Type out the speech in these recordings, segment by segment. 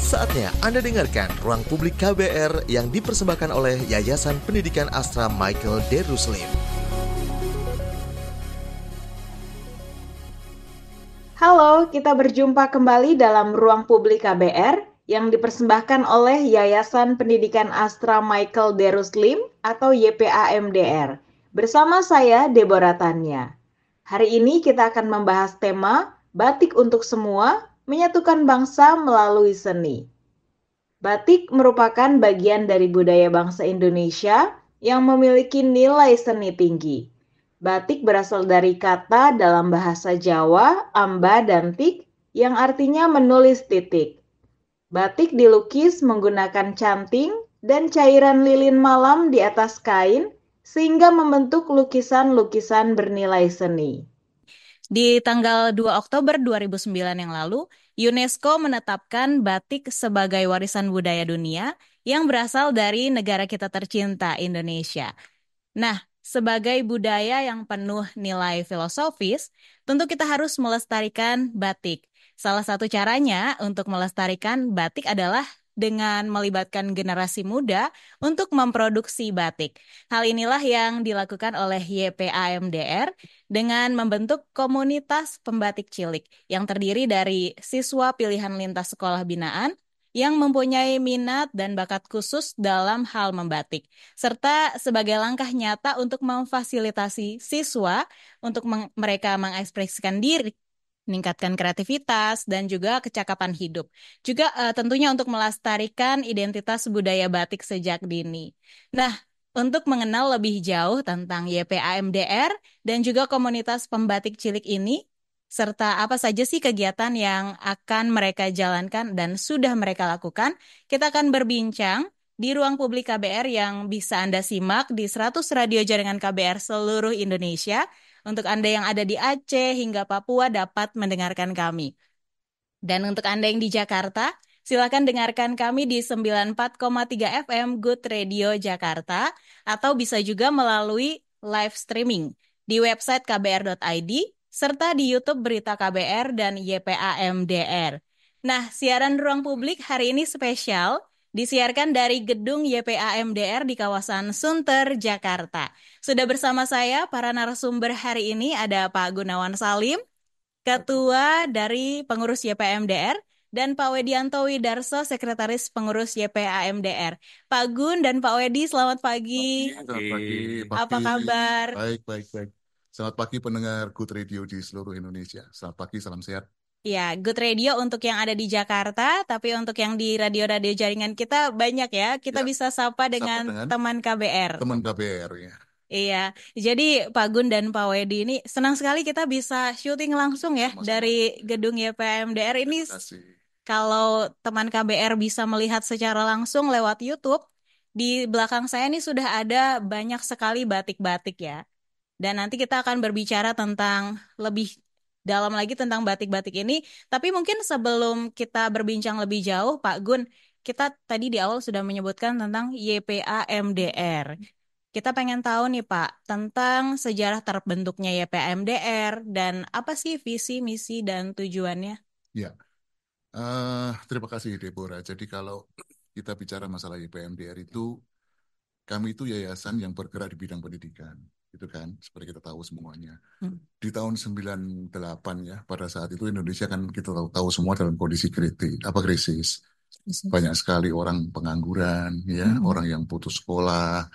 Saatnya Anda dengarkan Ruang Publik KBR yang dipersembahkan oleh Yayasan Pendidikan Astra Michael Daruslim. Halo, kita berjumpa kembali dalam Ruang Publik KBR yang dipersembahkan oleh Yayasan Pendidikan Astra Michael Daruslim atau YPAMDR. Bersama saya, Deborah Tanya. Hari ini kita akan membahas tema Batik untuk Semua, Menyatukan Bangsa Melalui Seni. Batik merupakan bagian dari budaya bangsa Indonesia yang memiliki nilai seni tinggi. Batik berasal dari kata dalam bahasa Jawa, amba dan tik, yang artinya menulis titik. Batik dilukis menggunakan canting dan cairan lilin malam di atas kain, sehingga membentuk lukisan-lukisan bernilai seni. Di tanggal 2 Oktober 2009 yang lalu, UNESCO menetapkan batik sebagai warisan budaya dunia yang berasal dari negara kita tercinta, Indonesia. Nah, sebagai budaya yang penuh nilai filosofis, tentu kita harus melestarikan batik. Salah satu caranya untuk melestarikan batik adalah dengan melibatkan generasi muda untuk memproduksi batik. Hal inilah yang dilakukan oleh YPAMDR dengan membentuk komunitas pembatik cilik yang terdiri dari siswa pilihan lintas sekolah binaan yang mempunyai minat dan bakat khusus dalam hal membatik, serta sebagai langkah nyata untuk memfasilitasi siswa untuk mereka mengekspresikan diri, meningkatkan kreativitas, dan juga kecakapan hidup. Juga tentunya untuk melestarikan identitas budaya batik sejak dini. Nah, untuk mengenal lebih jauh tentang YPAMDR dan juga komunitas pembatik cilik ini, serta apa saja sih kegiatan yang akan mereka jalankan dan sudah mereka lakukan, kita akan berbincang di Ruang Publik KBR yang bisa Anda simak di 100 radio jaringan KBR seluruh Indonesia. Untuk Anda yang ada di Aceh hingga Papua dapat mendengarkan kami. Dan untuk Anda yang di Jakarta, silakan dengarkan kami di 94,3 FM Good Radio Jakarta atau bisa juga melalui live streaming di website kbr.id serta di YouTube Berita KBR dan YPAMDR. Nah, siaran Ruang Publik hari ini spesial disiarkan dari gedung YPAMDR di kawasan Sunter, Jakarta. Sudah bersama saya para narasumber hari ini ada Pak Gunawan Salim, Ketua dari Pengurus YPAMDR, dan Pak Wedianto Widarso, Sekretaris Pengurus YPAMDR. Pak Gun dan Pak Wedi, selamat pagi. Selamat pagi, Apa kabar? Baik, baik, baik. Selamat pagi pendengar Good Radio di seluruh Indonesia. Selamat pagi, salam sehat. Ya, Good Radio untuk yang ada di Jakarta, tapi untuk yang di radio-radio jaringan kita banyak ya. Kita Ya, bisa sapa dengan teman KBR. teman KBR ya. Iya, jadi Pak Gun dan Pak Wedi ini senang sekali kita bisa syuting langsung ya Sama-sama. dari gedung YPMDR ini. Terima kasih. Kalau teman KBR bisa melihat secara langsung lewat YouTube, di belakang saya ini sudah ada banyak sekali batik-batik ya. Dan nanti kita akan berbicara tentang lebih dalam lagi tentang batik-batik ini. Tapi mungkin sebelum kita berbincang lebih jauh, Pak Gun, kita tadi di awal sudah menyebutkan tentang YPAMDR. Kita pengen tahu nih Pak, tentang sejarah terbentuknya YPAMDR dan apa sih visi, misi, dan tujuannya? Ya, terima kasih Deborah. Jadi kalau kita bicara masalah YPMDR itu, kami itu yayasan yang bergerak di bidang pendidikan. Itu kan, seperti kita tahu semuanya. Di tahun 98 ya, pada saat itu Indonesia kan kita tahu semua dalam kondisi krisis. Banyak sekali orang pengangguran, ya, orang yang putus sekolah,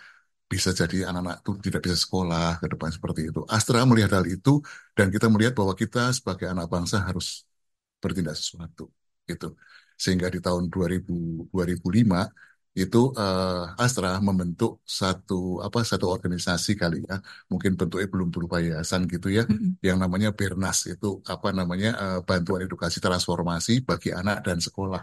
bisa jadi anak-anak itu tidak bisa sekolah ke depan seperti itu. Astra melihat hal itu dan kita melihat bahwa kita sebagai anak bangsa harus bertindak sesuatu gitu. Sehingga di tahun 2005 itu Astra membentuk satu organisasi kali ya, mungkin bentuknya belum berupa yayasan gitu ya, yang namanya Bernas, itu bantuan edukasi transformasi bagi anak dan sekolah.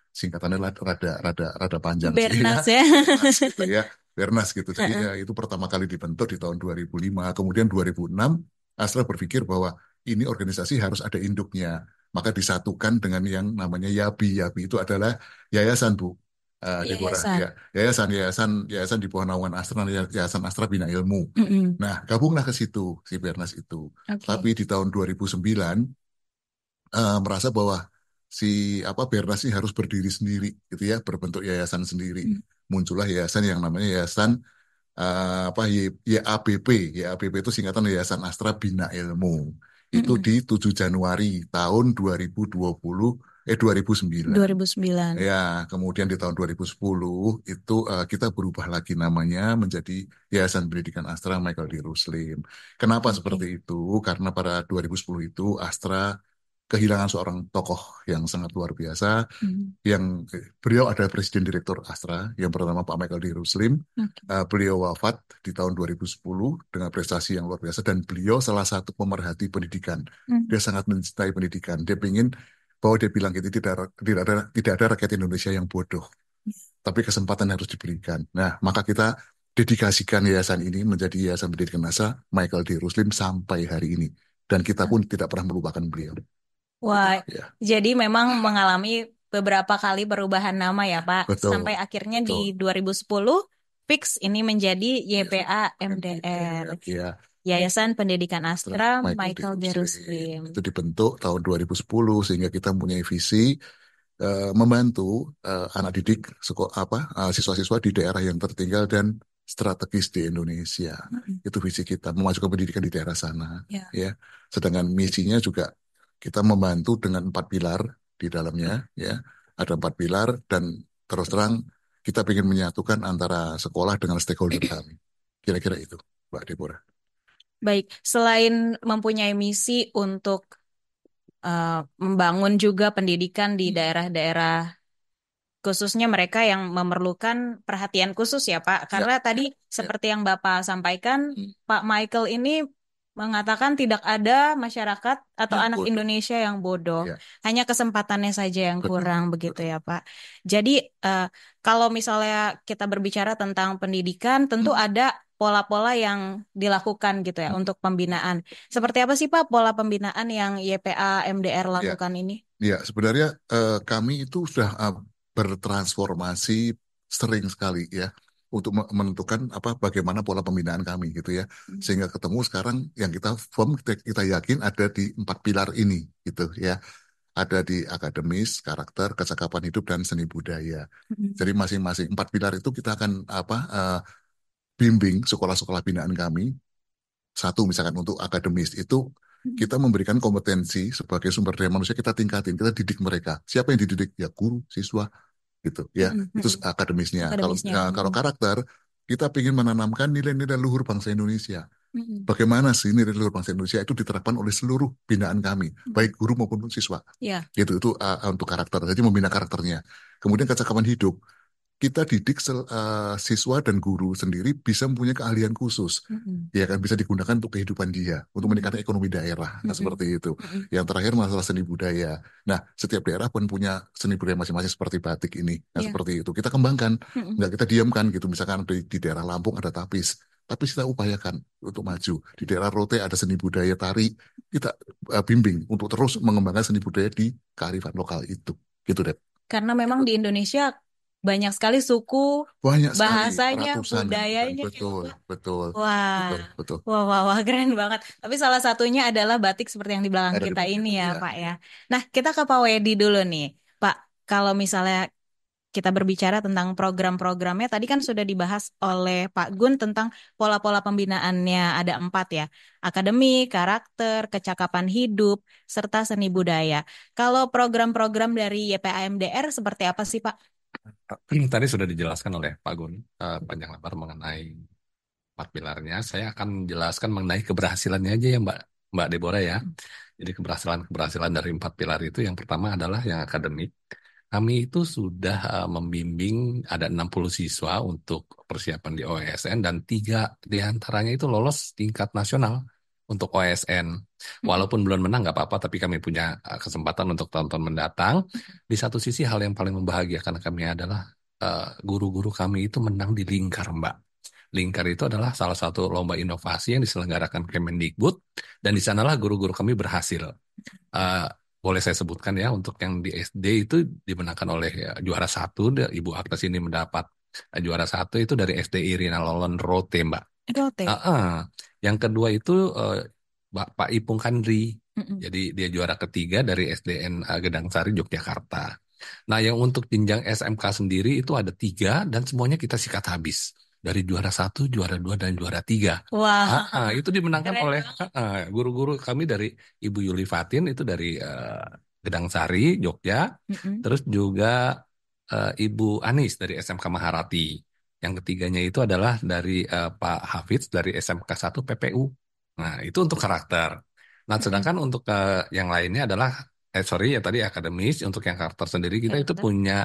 Singkatannya rada panjang sih ya. Bernas ya. Bernas gitu ya. Bernas gitu. Jadi ya, itu pertama kali dibentuk di tahun 2005. Kemudian 2006 Astra berpikir bahwa ini organisasi harus ada induknya. Maka disatukan dengan yang namanya YABI. YABI itu adalah yayasan, Bu. Deborah, Yayasan. ya. Yayasan di bawah naungan Astra, Yayasan Astra Bina Ilmu. Mm-mm. Nah, gabunglah ke situ si Bernas itu. Oke. Tapi di tahun 2009 merasa bahwa si Bernas ini harus berdiri sendiri gitu ya, berbentuk yayasan sendiri. Muncullah yayasan yang namanya Yayasan YABP. YABP itu singkatan Yayasan Astra Bina Ilmu. Itu di 7 Januari tahun 2009. 2009. Ya, kemudian di tahun 2010 itu kita berubah lagi namanya menjadi Yayasan Pendidikan Astra Michael D. Ruslim. Kenapa seperti itu? Karena pada 2010 itu Astra kehilangan seorang tokoh yang sangat luar biasa, yang beliau adalah Presiden Direktur Astra yang bernama Pak Michael D. Ruslim. Beliau wafat di tahun 2010 dengan prestasi yang luar biasa, dan beliau salah satu pemerhati pendidikan. Dia sangat mencintai pendidikan. Dia ingin bahwa dia bilang gitu, tidak ada rakyat Indonesia yang bodoh, tapi kesempatan harus diberikan. Nah, maka kita dedikasikan yayasan ini menjadi Yayasan Pendidikan Astra Michael D. Ruslim sampai hari ini, dan kita pun tidak pernah melupakan beliau. Wah, Ya, jadi memang mengalami beberapa kali perubahan nama ya Pak, betul. sampai akhirnya di Betul. 2010 fix ini menjadi YPA MDR, Ya, Yayasan Pendidikan Astra Michael Michael D. D. Ruslim. Ruslim. Itu dibentuk tahun 2010 sehingga kita mempunyai visi membantu anak didik siswa-siswa di daerah yang tertinggal dan strategis di Indonesia. Itu visi kita, memajukan pendidikan di daerah sana. Ya. Sedangkan misinya juga kita membantu dengan 4 pilar di dalamnya. Ya, ada 4 pilar, dan terus terang kita ingin menyatukan antara sekolah dengan stakeholder kami. Kira-kira itu, Mbak Deborah. Baik, selain mempunyai misi untuk membangun juga pendidikan di daerah-daerah, khususnya mereka yang memerlukan perhatian khusus ya Pak. Karena tadi seperti yang Bapak sampaikan, Pak Michael ini mengatakan tidak ada masyarakat atau Yang anak bodoh. Indonesia yang bodoh. Ya. Hanya kesempatannya saja yang Betul, kurang, begitu ya Pak. Jadi kalau misalnya kita berbicara tentang pendidikan, tentu ada pola-pola yang dilakukan gitu ya untuk pembinaan. Seperti apa sih Pak pola pembinaan yang YPA MDR lakukan ini? Ya, sebenarnya kami itu sudah bertransformasi sering sekali ya untuk menentukan bagaimana pola pembinaan kami gitu ya, sehingga ketemu sekarang yang kita yakin ada di 4 pilar ini gitu ya. Ada di akademis, karakter, kecakapan hidup, dan seni budaya. Jadi masing-masing 4 pilar itu kita akan bimbing sekolah-sekolah binaan kami. Satu, misalkan untuk akademis itu kita memberikan kompetensi sebagai sumber daya manusia, kita tingkatin, kita didik mereka. Siapa yang dididik? Ya guru, siswa, gitu ya. Itu akademisnya. Kalau karakter, kita ingin menanamkan nilai-nilai luhur bangsa Indonesia. Bagaimana sih nilai luhur bangsa Indonesia itu diterapkan oleh seluruh binaan kami, baik guru maupun siswa. Gitu, itu untuk karakter. Jadi membina karakternya. Kemudian kecakapan hidup. Kita didik siswa dan guru sendiri bisa mempunyai keahlian khusus, ya kan, bisa digunakan untuk kehidupan dia, untuk meningkatkan ekonomi daerah, seperti itu. Yang terakhir masalah seni budaya. Nah, setiap daerah pun punya seni budaya masing-masing seperti batik ini, seperti itu. Kita kembangkan, nggak kita diamkan gitu. Misalkan di daerah Lampung ada tapis kita upayakan untuk maju. Di daerah Rote ada seni budaya tari, kita bimbing untuk terus mengembangkan seni budaya di kearifan lokal itu, gitu deh. Karena memang di Indonesia banyak sekali suku, bahasanya, budayanya. Betul. Wah, wah, keren banget. Tapi salah satunya adalah batik seperti yang di belakang kita ini ya, Pak ya. Nah, kita ke Pak Wedi dulu nih. Pak, kalau misalnya kita berbicara tentang program-programnya, tadi kan sudah dibahas oleh Pak Gun tentang pola-pola pembinaannya, ada 4 ya. Akademik, karakter, kecakapan hidup, serta seni budaya. Kalau program-program dari YPAMDR seperti apa sih, Pak? Tadi sudah dijelaskan oleh Pak Gun panjang lebar mengenai 4 pilarnya. Saya akan menjelaskan mengenai keberhasilannya aja ya Mbak Deborah ya. Jadi keberhasilan dari 4 pilar itu, yang pertama adalah yang akademik. Kami itu sudah membimbing ada 60 siswa untuk persiapan di OSN, dan 3 diantaranya itu lolos tingkat nasional untuk OSN. Walaupun belum menang nggak apa-apa, tapi kami punya kesempatan untuk tahun-tahun mendatang. Di satu sisi hal yang paling membahagiakan kami adalah guru-guru kami itu menang di Lingkar, Mbak. Lingkar itu adalah salah satu lomba inovasi yang diselenggarakan Kemendikbud, dan di sanalah guru-guru kami berhasil. Boleh saya sebutkan ya, untuk yang di SD itu dimenangkan oleh juara 1, Ibu Agnes ini mendapat juara 1 itu dari SD Irina Lolon Rote, Mbak. Rote. Yang kedua itu Pak Ipung Kandri. Mm-mm. Jadi dia juara ketiga dari SDN Gedang Sari, Yogyakarta. Nah, yang untuk jenjang SMK sendiri itu ada tiga dan semuanya kita sikat habis. Dari juara satu, juara dua, dan juara tiga. Wah, Itu dimenangkan keren oleh banget. guru-guru kami dari Ibu Yuli Fatin itu dari Gedang Sari, Jogja. Mm-mm. Terus juga Ibu Anis dari SMK Maharati. Yang ketiganya itu adalah dari Pak Hafiz dari SMK 1 PPU. Nah, itu untuk karakter. Nah, Mm-mm. sedangkan untuk yang lainnya adalah sorry ya tadi akademis. Untuk yang karakter sendiri kita itu Karakter punya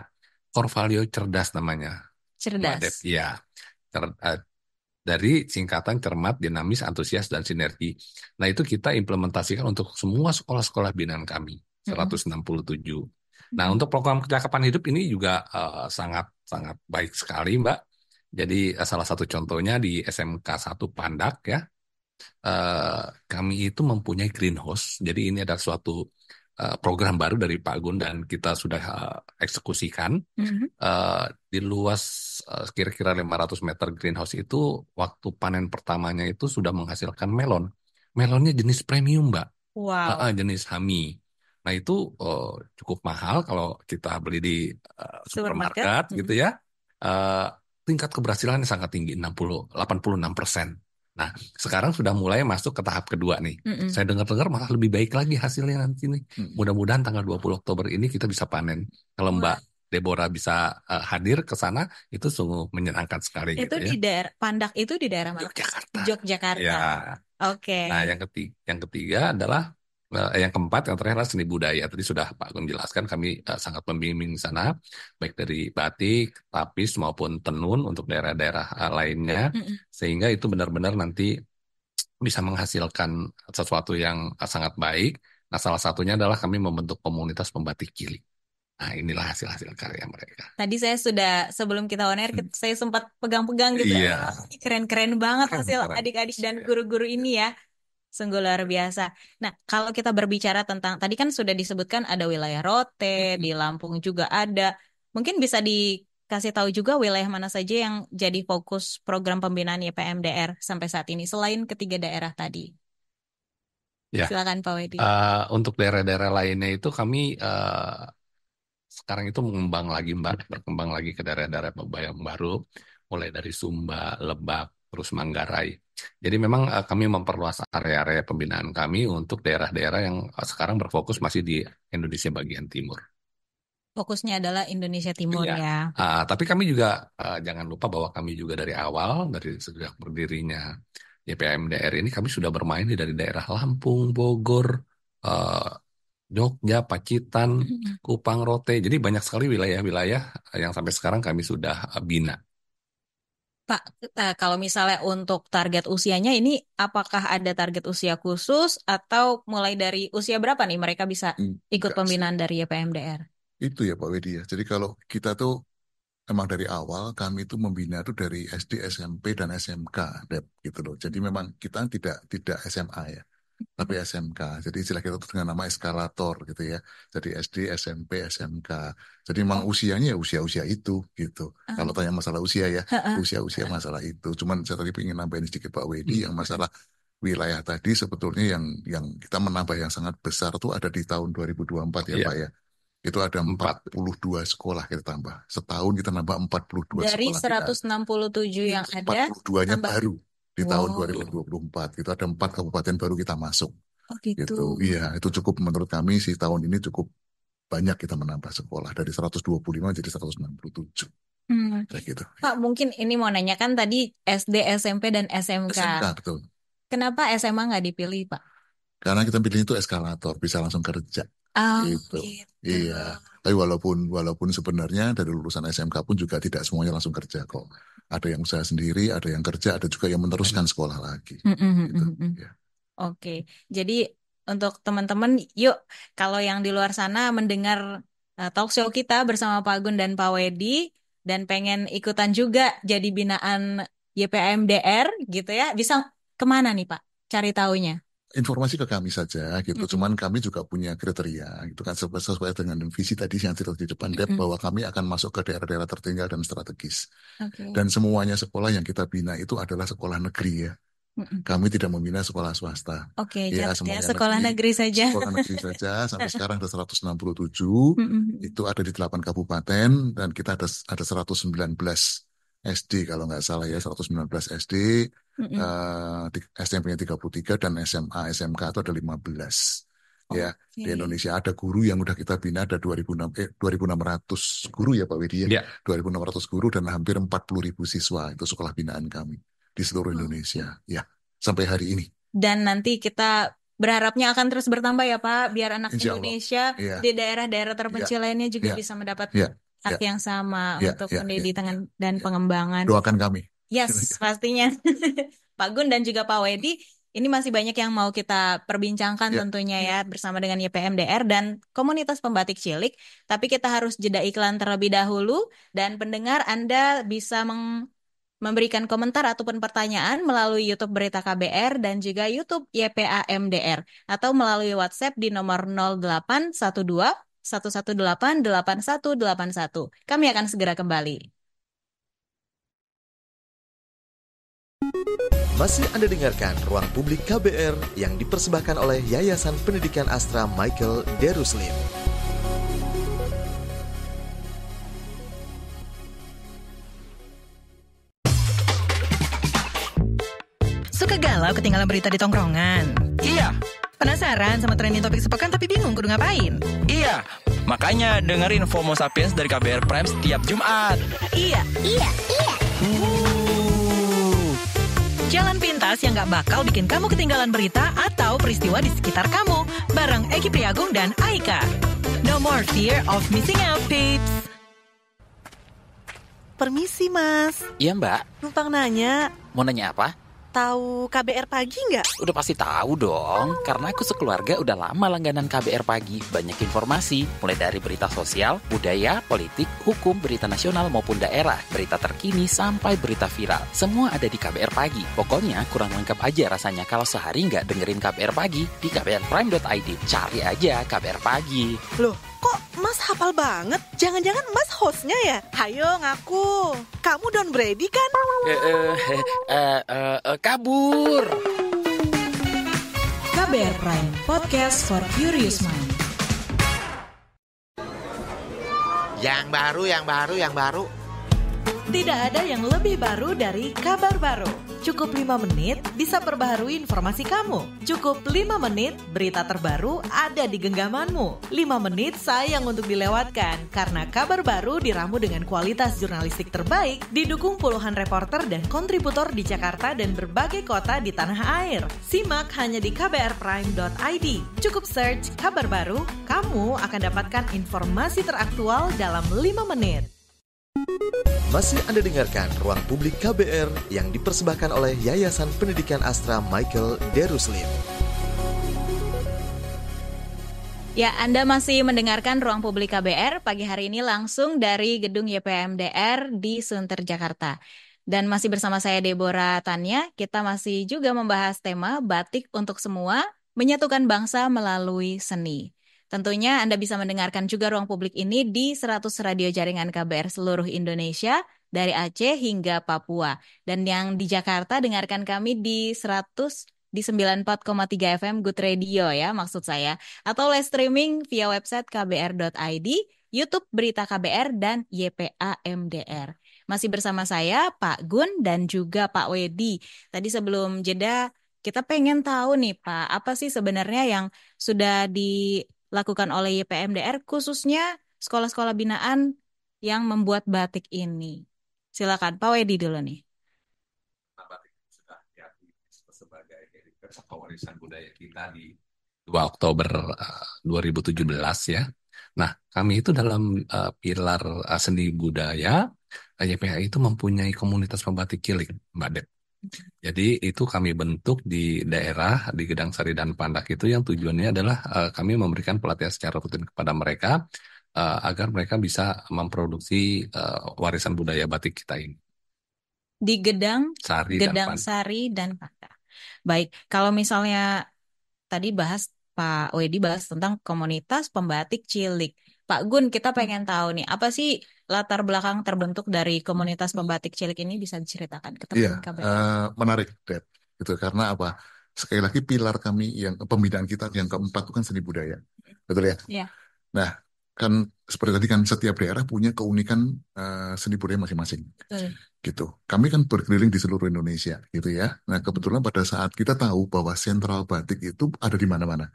core value cerdas namanya, Mbak Dep. cerdas. Iya, dari singkatan cermat, dinamis, antusias, dan sinergi. Nah, itu kita implementasikan untuk semua sekolah-sekolah binaan kami, Mm-mm. 167. Nah, Mm-mm. untuk program kecakapan hidup ini juga sangat sangat baik sekali, Mbak. Jadi salah satu contohnya di SMK 1 Pandak ya, kami itu mempunyai greenhouse. Jadi ini adalah suatu program baru dari Pak Gun dan kita sudah eksekusikan. Mhm. Di luas kira-kira 500 meter greenhouse itu waktu panen pertamanya itu sudah menghasilkan melon. Melonnya jenis premium, Mbak. Wow, Jenis Hami. Nah, itu cukup mahal kalau kita beli di supermarket. supermarket gitu Mm-mm. ya. Eh, Tingkat keberhasilannya sangat tinggi, 86%. Nah, sekarang sudah mulai masuk ke tahap kedua nih. Mm-mm. Saya dengar-dengar malah lebih baik lagi hasilnya nanti nih. Hmm. Mudah-mudahan tanggal 20 Oktober ini kita bisa panen. Kalau Mbak Wah, Deborah bisa hadir ke sana, itu sungguh menyenangkan sekali itu gitu ya. di daerah Pandak itu di daerah mana? Yogyakarta. Yogyakarta. Ya. Oke. Nah, yang ketiga adalah yang keempat, yang terakhir adalah seni budaya. Tadi sudah Pak Gun jelaskan, kami sangat membimbing di sana, baik dari batik, tapis maupun tenun untuk daerah-daerah lainnya, Mm-mm. sehingga itu benar-benar nanti bisa menghasilkan sesuatu yang sangat baik. Nah, salah satunya adalah kami membentuk komunitas pembatik cilik. Nah, inilah hasil-hasil karya mereka. Tadi saya sudah sebelum kita on air, Hmm. saya sempat pegang-pegang gitu. Iya, Wah, ini keren-keren banget hasil keren. adik-adik dan Ya. guru-guru ini ya. Sungguh luar biasa. Nah, kalau kita berbicara tentang, tadi kan sudah disebutkan ada wilayah Rote, di Lampung juga ada. Mungkin bisa dikasih tahu juga wilayah mana saja yang jadi fokus program pembinaan YPMDR sampai saat ini, selain ketiga daerah tadi. Ya, Silakan Pak Wedi. untuk daerah-daerah lainnya itu kami sekarang itu mengembang lagi, Mbak, berkembang lagi ke daerah-daerah yang baru, mulai dari Sumba, Lebak, terus Manggarai. Jadi memang kami memperluas area-area pembinaan kami untuk daerah-daerah yang sekarang berfokus masih di Indonesia bagian timur. Fokusnya adalah Indonesia Timur Iya. ya. Tapi kami juga jangan lupa bahwa kami juga dari awal, dari sejak berdirinya YPMDR ini, kami sudah bermain dari daerah Lampung, Bogor, eh, Jogja, Pacitan, Mm-mm. Kupang, Rote. Jadi banyak sekali wilayah-wilayah yang sampai sekarang kami sudah bina. Pak, kalau misalnya untuk target usianya ini, apakah ada target usia khusus atau mulai dari usia berapa nih mereka bisa ikut Enggak sih. pembinaan dari YPMDR? Itu ya Pak Wedi ya. Jadi kalau kita tuh emang dari awal kami itu membina itu dari SD, SMP dan SMK, Dep, gitu loh. Jadi memang kita tidak SMA ya, tapi SMK. Jadi istilah kita itu dengan nama eskalator gitu ya. Jadi SD, SMP, SMK. Jadi memang Oh, usianya ya usia-usia itu gitu. Kalau ah, tanya masalah usia ya, heeh. usia-usia masalah itu. Cuman saya tadi ingin nambahin sedikit Pak Wedi yang masalah wilayah tadi sebetulnya yang kita menambah yang sangat besar tuh ada di tahun 2024 ya Pak Iya, ya. Itu ada empat 4. puluh dua sekolah kita tambah. Setahun kita nambah 42 Dari sekolah kita. 162 yang ada, 42-nya tambah. baru di tahun Wow, 2024. Itu ada 4 kabupaten baru kita masuk. oh gitu. Gitu. Iya, itu cukup menurut kami sih tahun ini cukup banyak kita menambah sekolah dari 125 jadi 167. Hmm. Kayak gitu. Pak, mungkin ini mau nanyakan tadi SD, SMP, dan SMK. SMK betul. Kenapa SMA nggak dipilih, Pak? Karena kita pilih itu eskalator, bisa langsung kerja. Oh, Gitu. gitu. Iya. Tapi walaupun sebenarnya dari lulusan SMK pun juga tidak semuanya langsung kerja kok. Ada yang usaha sendiri, ada yang kerja, ada juga yang meneruskan sekolah lagi. Mm, mm, mm, Gitu. mm, mm. Ya. Oke, jadi untuk teman-teman, yuk kalau yang di luar sana mendengar talk show kita bersama Pak Gun dan Pak Wedi dan pengen ikutan juga jadi binaan YPMDR gitu ya, bisa kemana nih Pak? Cari taunya. Informasi ke kami saja gitu. Mm-mm, Cuman kami juga punya kriteria gitu kan sesuai dengan visi tadi yang tidak di depan Dep mm-mm. bahwa kami akan masuk ke daerah-daerah tertinggal dan strategis. Oke. Dan semuanya sekolah yang kita bina itu adalah sekolah negeri ya. Mm-mm. Kami tidak membina sekolah swasta. Oke, Ya, catat ya, semuanya sekolah negeri saja. sekolah negeri saja. Sampai sekarang ada 167, Mm-mm. itu ada di 8 kabupaten, dan kita ada 119 SD kalau nggak salah ya, 119 SD, Mm-mm. SMP-nya 33, dan SMA, SMK itu ada 15. Ya, di Oke. Indonesia ada guru yang udah kita bina, ada 2.600 guru ya Pak Wedi ya. Ya, 2.600 guru dan hampir 40.000 siswa, itu sekolah binaan kami di seluruh Indonesia. Ya, sampai hari ini. Dan nanti kita berharapnya akan terus bertambah ya Pak, biar anak Insya Allah. Indonesia Iya, di daerah-daerah iya, terpencil lainnya juga iya, bisa mendapat iya, hak iya, yang sama iya, untuk iya, iya, pendidikan dan iya. pengembangan. Doakan kami. Yes, pastinya. Pak Gun dan juga Pak Wedi, ini masih banyak yang mau kita perbincangkan Ya, tentunya ya bersama dengan YPMDR dan komunitas pembatik cilik. Tapi kita harus jeda iklan terlebih dahulu dan pendengar Anda bisa memberikan komentar ataupun pertanyaan melalui YouTube Berita KBR dan juga YouTube YPAMDR atau melalui WhatsApp di nomor 0812 118 8181. Kami akan segera kembali. Masih Anda dengarkan Ruang Publik KBR yang dipersembahkan oleh Yayasan Pendidikan Astra Michael Daruslim. Suka galau ketinggalan berita di tongkrongan? Iya, Penasaran sama trending topik sepekan tapi bingung kudu ngapain? iya. Makanya dengerin FOMO Sapiens dari KBR Prime setiap Jumat. Iya. Jalan pintas yang gak bakal bikin kamu ketinggalan berita atau peristiwa di sekitar kamu. Bareng Egi Priagung dan Aika. No more fear of missing out, peeps. Permisi mas, Iya mbak, numpang nanya, mau nanya apa? tahu KBR Pagi nggak? Udah pasti tahu dong, karena aku sekeluarga udah lama langganan KBR Pagi. Banyak informasi, mulai dari berita sosial, budaya, politik, hukum, berita nasional maupun daerah, berita terkini sampai berita viral. Semua ada di KBR Pagi. Pokoknya kurang lengkap aja rasanya kalau sehari nggak dengerin KBR Pagi di kbrprime.id. Cari aja KBR Pagi. Loh, kok mas hafal banget? Jangan-jangan mas hostnya ya? Hayo ngaku, kamu Don Brady kan? Kabur. KBR Prime, podcast for curious mind. Yang baru. Tidak ada yang lebih baru dari kabar baru. Cukup 5 menit bisa perbaharui informasi kamu. Cukup 5 menit berita terbaru ada di genggamanmu. 5 menit sayang untuk dilewatkan karena kabar baru diramu dengan kualitas jurnalistik terbaik, didukung puluhan reporter dan kontributor di Jakarta dan berbagai kota di tanah air. Simak hanya di kbrprime.id. Cukup search kabar baru, kamu akan dapatkan informasi teraktual dalam 5 menit. Masih Anda dengarkan Ruang Publik KBR yang dipersembahkan oleh Yayasan Pendidikan Astra Michael Daruslim. Ya, Anda masih mendengarkan Ruang Publik KBR pagi hari ini langsung dari gedung YPMDR di Sunter, Jakarta. Dan masih bersama saya Deborah Tanya, kita masih juga membahas tema Batik untuk Semua, menyatukan bangsa melalui seni. Tentunya Anda bisa mendengarkan juga Ruang Publik ini di 100 radio jaringan KBR seluruh Indonesia, dari Aceh hingga Papua. Dan yang di Jakarta dengarkan kami di 94,3 FM Good Radio ya maksud saya. Atau live streaming via website kbr.id, YouTube Berita KBR, dan YPA MDR. Masih bersama saya Pak Gun dan juga Pak Wedi. Tadi sebelum jeda kita pengen tahu nih Pak, apa sih sebenarnya yang sudah dilakukan oleh YPMDR khususnya sekolah-sekolah binaan yang membuat batik ini. Silakan Pak Wedi dulu nih. batik sudah diakui sebagai heritage atau warisan budaya kita di 2 Oktober 2017 ya. Nah, kami itu dalam pilar seni budaya, YPH itu mempunyai komunitas pembatik cilik, Mbak Dep. Jadi itu kami bentuk di daerah, di Gedang Sari dan Pandak itu yang tujuannya adalah kami memberikan pelatihan secara rutin kepada mereka agar mereka bisa memproduksi warisan budaya batik kita ini. Di Gedang Sari dan Pandak. Sari dan Pandak. Baik, kalau misalnya tadi Pak Wedi bahas tentang komunitas pembatik cilik. Pak Gun, kita pengen tahu nih, apa sih latar belakang terbentuk dari komunitas pembatik cilik ini bisa diceritakan ke Iya, teman KBR? menarik, Deb. gitu. Karena apa? Sekali lagi pilar kami yang pembinaan kita yang keempat itu kan seni budaya, betul ya? Iya. Nah, kan seperti tadi kan setiap daerah punya keunikan seni budaya masing-masing, Betul. gitu. Kami kan berkeliling di seluruh Indonesia, gitu ya. Nah, kebetulan pada saat kita tahu bahwa sentral batik itu ada di mana-mana.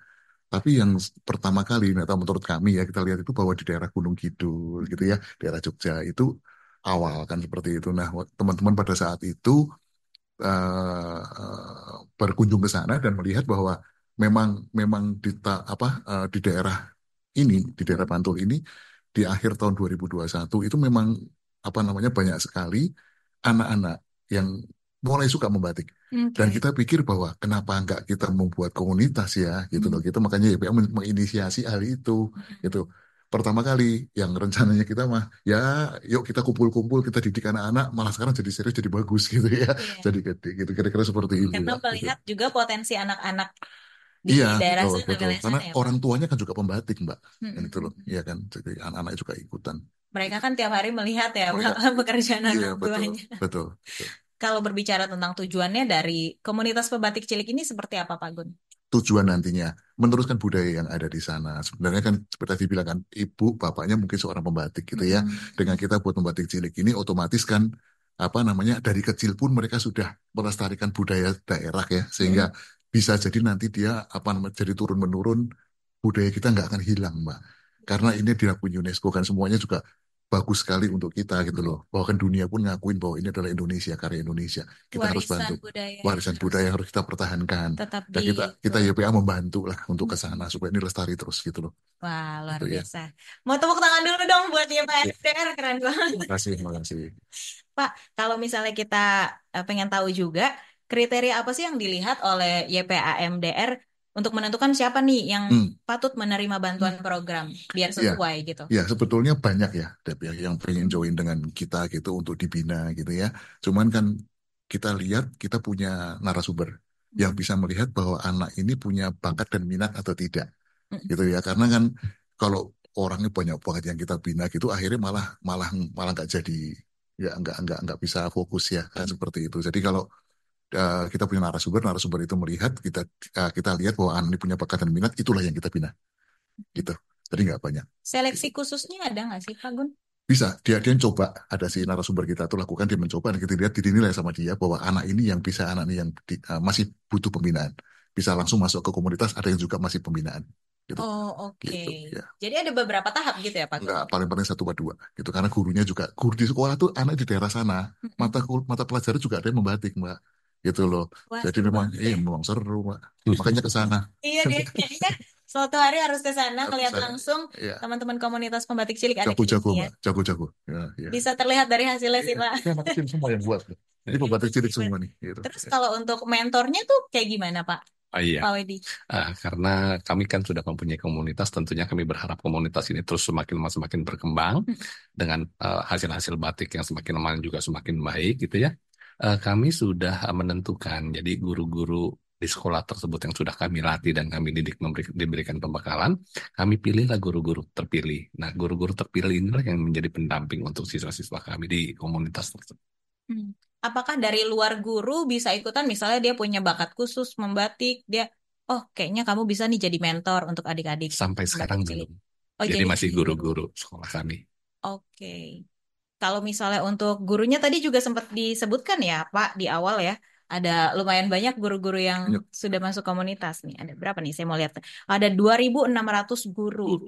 Tapi yang pertama kali, atau menurut kami ya, kita lihat itu bahwa di daerah Gunung Kidul, gitu ya, daerah Jogja itu awal kan seperti itu. Nah, teman-teman pada saat itu berkunjung ke sana dan melihat bahwa memang memang di daerah ini, di daerah Bantul ini, di akhir tahun 2021 itu memang apa namanya banyak sekali anak-anak yang mulai suka membatik. Dan Oke. kita pikir bahwa kenapa nggak kita membuat komunitas ya, gitu loh. Gitu makanya YPA menginisiasi hal itu, gitu. Pertama kali yang rencananya kita mah ya, yuk kita kumpul-kumpul, kita didik anak-anak, malah sekarang jadi serius, jadi bagus gitu ya. Iya. Jadi gede gitu, kira-kira seperti itu Karena ya. Gitu. melihat juga potensi anak-anak di Iya, daerah betul, sana, betul. wilayah Karena sana ya, Pak. orang tuanya kan juga pembatik, Mbak. Dan itu loh, Mm-mm. iya kan. Jadi anak-anak juga ikutan. Mereka kan tiap hari melihat ya, Pak, Melihat, pekerjaan iya anak betul, tuanya. betul, betul. Kalau berbicara tentang tujuannya dari komunitas pembatik cilik ini seperti apa, Pak Gun? Tujuan nantinya meneruskan budaya yang ada di sana. Sebenarnya kan seperti tadi bilang kan, ibu, bapaknya mungkin seorang pembatik gitu ya. Dengan kita buat pembatik cilik ini, otomatis kan apa namanya dari kecil pun mereka sudah melestarikan budaya daerah ya, sehingga bisa jadi nanti dia apa namanya jadi turun menurun budaya kita nggak akan hilang, Mbak. Karena ini diakui UNESCO kan semuanya juga bagus sekali untuk kita gitu loh. Bahwa kan dunia pun ngakuin bahwa ini adalah Indonesia, karya Indonesia. Kita harus Warisan bantu. budaya yang Warisan harus budaya yang harus kita pertahankan. tetap Dan kita di. YPA membantu lah untuk ke sana supaya ini lestari terus gitu loh. Wah, luar Gitu ya. biasa. Mau tepuk tangan dulu dong buat YPSDR, keren banget. Terima kasih, terima kasih. Pak, kalau misalnya kita pengen tahu juga, kriteria apa sih yang dilihat oleh YPAMDR untuk menentukan siapa nih yang Hmm, patut menerima bantuan program biar ya, sesuai gitu? ya sebetulnya banyak ya, Dep, ya, yang pengen join dengan kita gitu untuk dibina gitu ya. Cuman kan kita lihat kita punya narasumber yang bisa melihat bahwa anak ini punya bakat dan minat atau tidak gitu ya. Karena kan kalau orangnya banyak banget yang kita bina gitu, akhirnya malah malah malah nggak jadi ya nggak bisa fokus ya kan seperti itu. Jadi kalau kita punya narasumber, narasumber itu melihat kita lihat bahwa anak ini punya bakat dan minat, itulah yang kita bina gitu. Jadi nggak banyak. Seleksi khususnya ada nggak sih, Pak Gun? Bisa, dia coba, ada si narasumber kita tuh lakukan, dia mencoba, dan kita lihat dinilai sama dia bahwa anak ini yang bisa, anak ini yang masih butuh pembinaan. Bisa langsung masuk ke komunitas, ada yang juga masih pembinaan. Gitu. Oh, oke. Gitu, ya. Jadi ada beberapa tahap gitu ya, Pak Gun? Enggak, paling-paling satu atau dua. Gitu. Karena gurunya juga, guru di sekolah tuh anak di daerah sana, mata pelajaran juga ada yang membatik, Mbak. Gitu loh. Wah, Jadi seru memang, banget ya. memang seru, Mbak. Makanya ke sana. Iya, dia kayaknya suatu hari harus ke sana ngelihat Saya, langsung ya, teman-teman komunitas pembatik cilik ada di jago-jago, sini ya. Mbak. Jago-jago. Ya, ya. Bisa terlihat dari hasilnya sih, Iya, Pak. anak kecil semua yang buat. Jadi pembatik cilik semua nih. Gitu. Terus kalau untuk mentornya tuh kayak gimana, Pak? Oh iya, Pak Wedi? karena kami kan sudah mempunyai komunitas, tentunya kami berharap komunitas ini terus semakin berkembang dengan hasil-hasil batik yang semakin lama juga semakin baik gitu ya. Kami sudah menentukan, jadi guru-guru di sekolah tersebut yang sudah kami latih dan kami didik diberikan pembekalan, kami pilihlah guru-guru terpilih. Nah, guru-guru terpilih inilah yang menjadi pendamping untuk siswa-siswa kami di komunitas tersebut. Apakah dari luar guru bisa ikutan? Misalnya dia punya bakat khusus membatik, dia, oh kayaknya kamu bisa nih jadi mentor untuk adik-adik Sampai sekarang pembatik cilik. belum. Oh, Jadi jadi masih hanya guru. guru-guru sekolah kami. Oke. Kalau misalnya untuk gurunya tadi juga sempat disebutkan ya, Pak, di awal ya. Ada lumayan banyak guru-guru yang Banyak. sudah masuk komunitas nih. Ada berapa nih? Saya mau lihat. Ada 2.600 guru.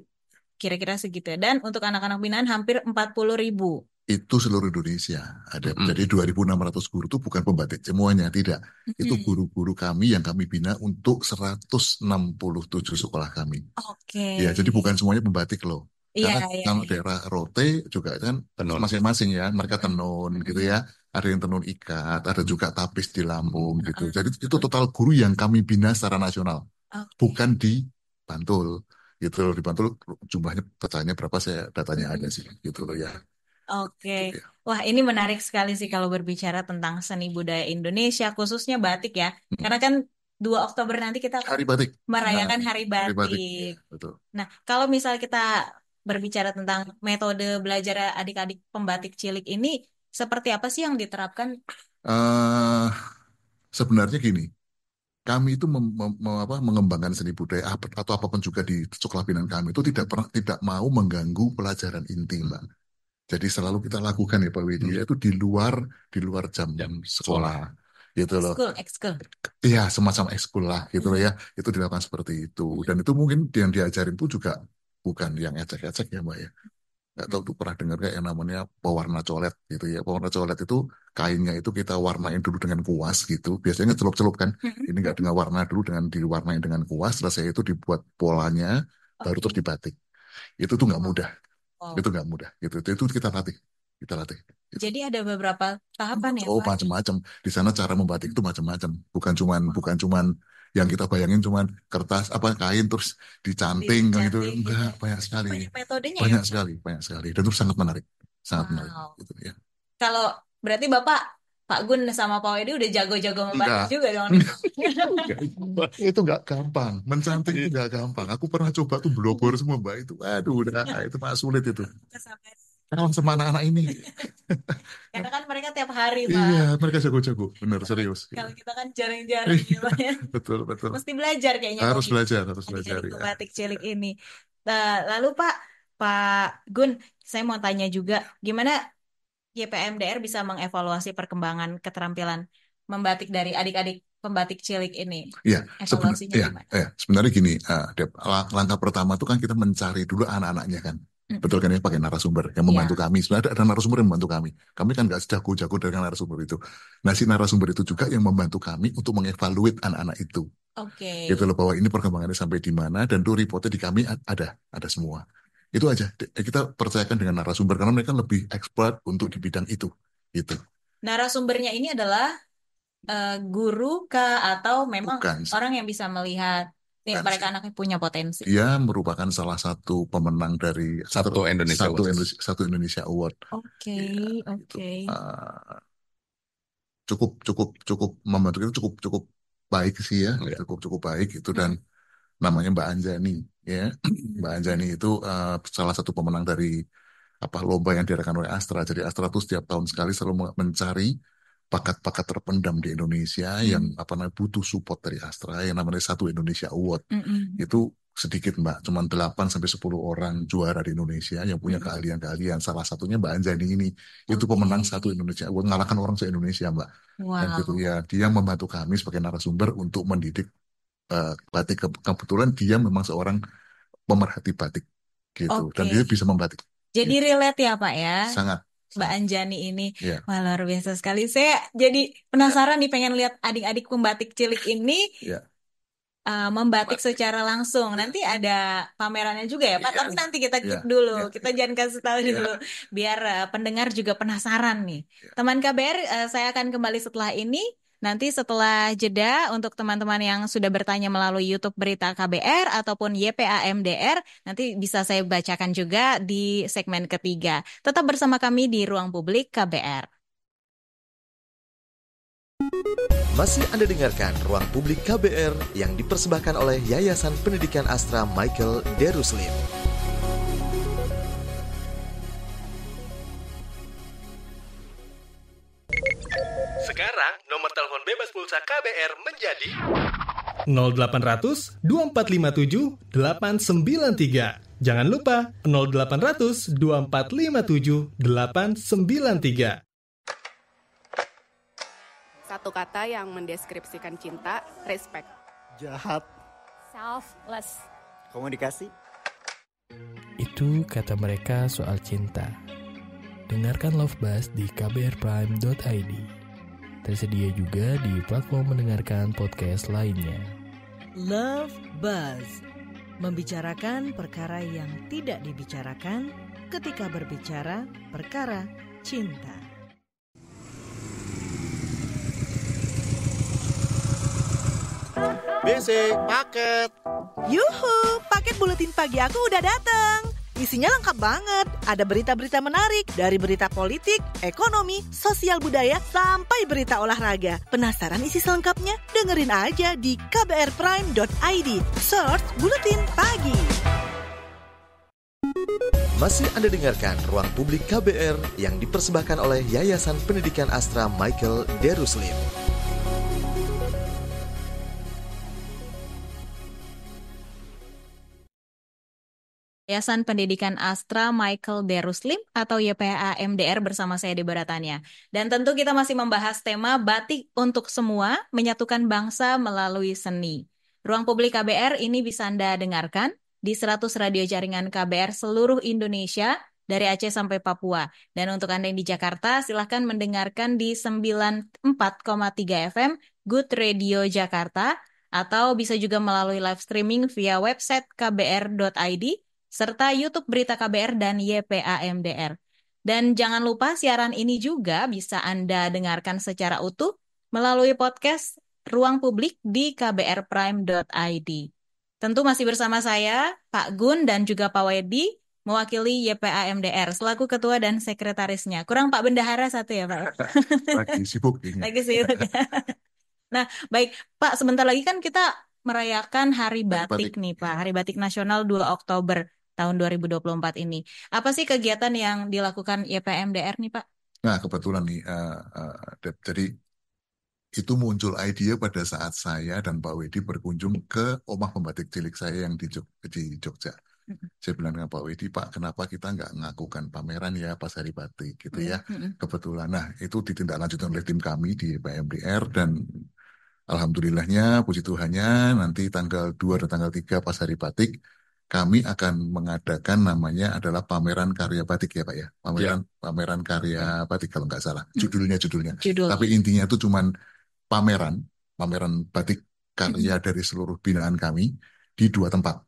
Kira-kira segitu ya. Dan untuk anak-anak binaan hampir 40.000. Itu seluruh Indonesia. Jadi 2.600 guru itu bukan pembatik semuanya, tidak. Itu guru-guru kami yang kami bina untuk 167 sekolah kami. Oke. Ya, jadi bukan semuanya pembatik loh. Iya, Karena iya, kalau iya. daerah Rote juga kan Tenun. masing-masing ya, mereka tenun gitu ya. Ada yang tenun ikat, ada juga tapis di Lampung gitu. Jadi itu total guru yang kami bina secara nasional, Oke. bukan di Bantul. Gitu loh, di Bantul jumlahnya petanya berapa saya datanya ada sih gitu loh ya. Oke. Gitu ya. Wah, ini menarik sekali sih kalau berbicara tentang seni budaya Indonesia, khususnya batik ya. Karena kan 2 Oktober nanti kita akan Hari batik. merayakan Hari Hari batik. Batik. Ya, betul. Nah, kalau misal kita berbicara tentang metode belajar adik-adik pembatik cilik ini, seperti apa sih yang diterapkan? eh sebenarnya gini, kami itu mengembangkan seni budaya atau apapun juga di sekolah binaan kami itu tidak mau mengganggu pelajaran inti, Mbak. Jadi selalu kita lakukan ya Pak Widi, itu di luar jam sekolah. Gitu loh. Ekskul. Iya, semacam ekskul lah gitu loh ya. Itu dilakukan seperti itu. Dan itu mungkin yang diajarin pun juga bukan yang ecek-ecek ya Mbak ya. Nggak tahu tuh pernah dengar kayak yang namanya pewarna colet gitu ya. Pewarna colet itu kainnya itu kita warnain dulu dengan kuas gitu. Biasanya celup-celup kan. Ini nggak dengan warna dulu, diwarnain dengan kuas. Selesai itu dibuat polanya, baru terus dibatik. Itu tuh nggak mudah. Itu nggak mudah gitu. Itu kita latih. Gitu. Jadi ada beberapa tahapan ya Pak? Macam-macam. Di sana cara membatik itu macam-macam. Bukan cuman yang kita bayangin cuman kertas kain terus dicanting gitu. Enggak, banyak sekali. Banyak metodenya banyak ya? sekali. Dan itu sangat menarik. Menarik gitu ya. Kalau berarti Pak Gun sama Pak Wedi udah jago-jago membatik juga dong. Itu nggak gampang. Mencanting itu nggak gampang. Aku pernah coba tuh blobor semua Mbak itu. Aduh, itu mah sulit itu. Kalau sama anak-anak ini. Karena kan mereka tiap hari, Pak. Iya, mereka jago-jago. Bener, serius. Kalau kita kan jarang-jarang gitu ya. Betul. Mesti belajar kayaknya. Harus belajar ya. Batik cilik ini. Lalu Pak Gun, saya mau tanya juga, gimana YPMDR bisa mengevaluasi perkembangan keterampilan membatik dari adik-adik pembatik cilik ini? Iya, evaluasinya gimana? Sebenarnya gini, Dep, langkah pertama itu kan kita mencari dulu anak-anaknya kan. Betul kan ya, pakai narasumber yang membantu kami. Sebenarnya ada narasumber yang membantu kami. Kami kan nggak jago-jago dengan narasumber itu. Nah, si narasumber itu juga yang membantu kami untuk mengevaluate anak-anak itu. Oke. Gitu loh, bahwa ini perkembangannya sampai di mana, dan tuh reportnya di kami ada semua. Itu aja. Kita percayakan dengan narasumber karena mereka lebih expert untuk di bidang itu. Gitu. Narasumbernya ini adalah guru kah atau memang Bukan. Orang yang bisa melihat mereka anaknya punya potensi? Dia merupakan salah satu pemenang dari satu Indonesia Award. Oke. Cukup membantu itu cukup baik sih ya, cukup baik itu, dan namanya Mbak Anjani ya. Mbak Anjani itu salah satu pemenang dari lomba yang diadakan oleh Astra. Jadi Astra itu setiap tahun sekali selalu mencari bakat-bakat terpendam di Indonesia yang butuh support dari Astra, yang namanya Satu Indonesia Award. Itu sedikit Mbak, cuma 8-10 orang juara di Indonesia yang punya keahlian-keahlian. Salah satunya Mbak Anjani ini, itu pemenang Satu Indonesia Award, ngalahkan orang se-Indonesia Mbak. Wow. Dan gitu ya, dia membantu kami sebagai narasumber untuk mendidik batik. Kebetulan dia memang seorang pemerhati batik gitu, dan dia bisa membatik. Jadi relate ya Pak ya? Sangat. Mbak Anjani ini, wah luar biasa sekali. Saya jadi penasaran nih, pengen lihat adik-adik pembatik cilik ini membatik secara langsung. Nanti ada pamerannya juga ya Pak, tapi nanti kita keep dulu. Kita jangan kasih tahu dulu, biar pendengar juga penasaran nih. Teman KBR, saya akan kembali setelah ini. Nanti setelah jeda, untuk teman-teman yang sudah bertanya melalui YouTube Berita KBR ataupun YPAMDR, nanti bisa saya bacakan juga di segmen ketiga. Tetap bersama kami di Ruang Publik KBR. Masih Anda dengarkan Ruang Publik KBR yang dipersembahkan oleh Yayasan Pendidikan Astra Michael Daruslim. Sekarang, nomor telepon bebas pulsa KBR menjadi 0800 2457 893. Jangan lupa 0800 2457 893. Satu kata yang mendeskripsikan cinta, respect. Jahat. Selfless. Komunikasi. Itu kata mereka soal cinta. Dengarkan Love Buzz di kbrprime.id. Tersedia juga di platform mendengarkan podcast lainnya. Love Buzz, membicarakan perkara yang tidak dibicarakan ketika berbicara perkara cinta. BC, paket. Yuhu, paket buletin pagi aku udah datang. Isinya lengkap banget. Ada berita-berita menarik dari berita politik, ekonomi, sosial budaya, sampai berita olahraga. Penasaran isi selengkapnya? Dengerin aja di kbrprime.id. Search Buletin Pagi. Masih Anda dengarkan Ruang Publik KBR yang dipersembahkan oleh Yayasan Pendidikan Astra Michael Daruslim. Yayasan Pendidikan Astra Michael Daruslim atau YPA MDR bersama saya Deborah Tanya. Dan tentu kita masih membahas tema batik untuk semua, menyatukan bangsa melalui seni. Ruang Publik KBR ini bisa Anda dengarkan di 100 radio jaringan KBR seluruh Indonesia, dari Aceh sampai Papua. Dan untuk Anda yang di Jakarta, silahkan mendengarkan di 94,3 FM Good Radio Jakarta, atau bisa juga melalui live streaming via website kbr.id, serta YouTube Berita KBR dan YPA MDR. Dan jangan lupa siaran ini juga bisa Anda dengarkan secara utuh melalui podcast Ruang Publik di kbrprime.id. Tentu masih bersama saya, Pak Gun dan juga Pak Wedi, mewakili YPA MDR selaku ketua dan sekretarisnya. Kurang Pak Bendahara satu ya Pak? Lagi sibuk. Lagi sibuk. Nah, baik Pak, sebentar lagi kan kita merayakan Hari Batik nih Pak, Hari Batik Nasional 2 Oktober tahun 2024 ini. Apa sih kegiatan yang dilakukan YPA MDR nih Pak? Nah, kebetulan nih, Deb, jadi itu muncul ide pada saat saya dan Pak Wedi berkunjung ke Omah Pembatik Cilik saya yang di Jogja. Saya bilang dengan Pak Wedi, Pak, kenapa kita nggak ngakukan pameran ya pas Hari Batik gitu ya. Kebetulan, nah itu ditindaklanjuti oleh tim kami di YPA MDR dan alhamdulillahnya, puji Tuhannya, nanti tanggal 2 dan tanggal 3 pas Hari Batik, kami akan mengadakan namanya adalah pameran karya batik ya Pak ya. Pameran karya batik kalau nggak salah. Judul. Tapi intinya itu cuman pameran batik karya dari seluruh binaan kami di 2 tempat.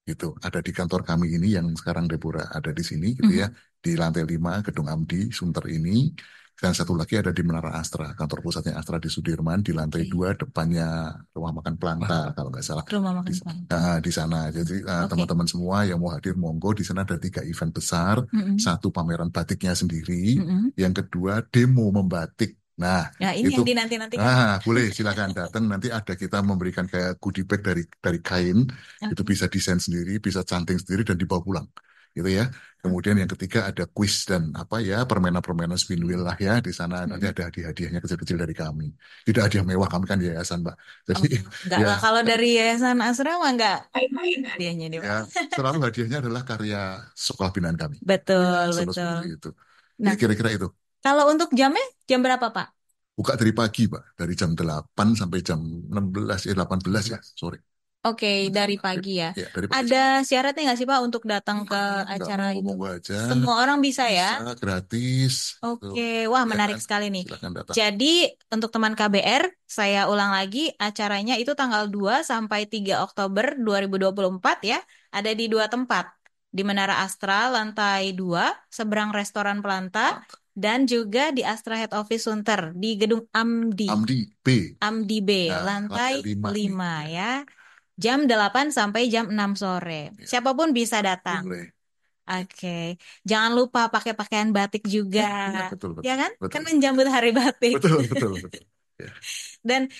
Gitu. Ada di kantor kami ini yang sekarang Deborah ada di sini gitu ya. Di lantai 5 Gedung Amdi, Sunter ini. Dan satu lagi ada di Menara Astra, kantor pusatnya Astra di Sudirman, di lantai 2 depannya Rumah Makan Planta kalau nggak salah. Rumah Makan Planta. Di sana. Jadi teman-teman semua yang mau hadir monggo, di sana ada 3 event besar. Satu pameran batiknya sendiri, yang kedua demo membatik. Nah, ini itu, yang dinanti-nanti. Boleh silakan datang. Nanti ada kita memberikan kayak goodie bag dari kain, itu bisa desain sendiri, bisa canting sendiri dan dibawa pulang. Gitu ya. Kemudian yang ketiga ada kuis dan permainan-permainan spin wheel lah ya di sana. Nanti ada hadiah-hadiahnya kecil-kecil dari kami. Tidak hadiah mewah, kami kan yayasan Mbak. Jadi enggak lah, kalau dari Yayasan Asra mah enggak hadiahnya dia. Ya, selalu hadiahnya adalah karya sekolah binaan kami. Betul. Itu. Nah, kira-kira itu. Kalau untuk jamnya jam berapa Pak? Buka dari pagi Pak, dari jam 8 sampai jam 18 ya, sore. Oke, dari pagi ya. Dari pagi. Ada syaratnya nggak sih Pak untuk datang ke acara itu? Aja. Semua orang bisa ya? Bisa, gratis. Oke, wah menarik sekali nih. Silakan datang. Jadi untuk teman KBR, saya ulang lagi, acaranya itu tanggal 2 sampai 3 Oktober 2024 ya. Ada di 2 tempat. Di Menara Astra, lantai 2, seberang restoran Planta. Dan juga di Astra Head Office Sunter, di Gedung Amdi. Amdi B, lantai 5 ya. Jam 8 sampai jam 6 sore. Siapapun bisa datang. Oke. Jangan lupa pakai pakaian batik juga. Betul. Ya kan? Betul. Kan menjambut Hari Batik. Betul. Dan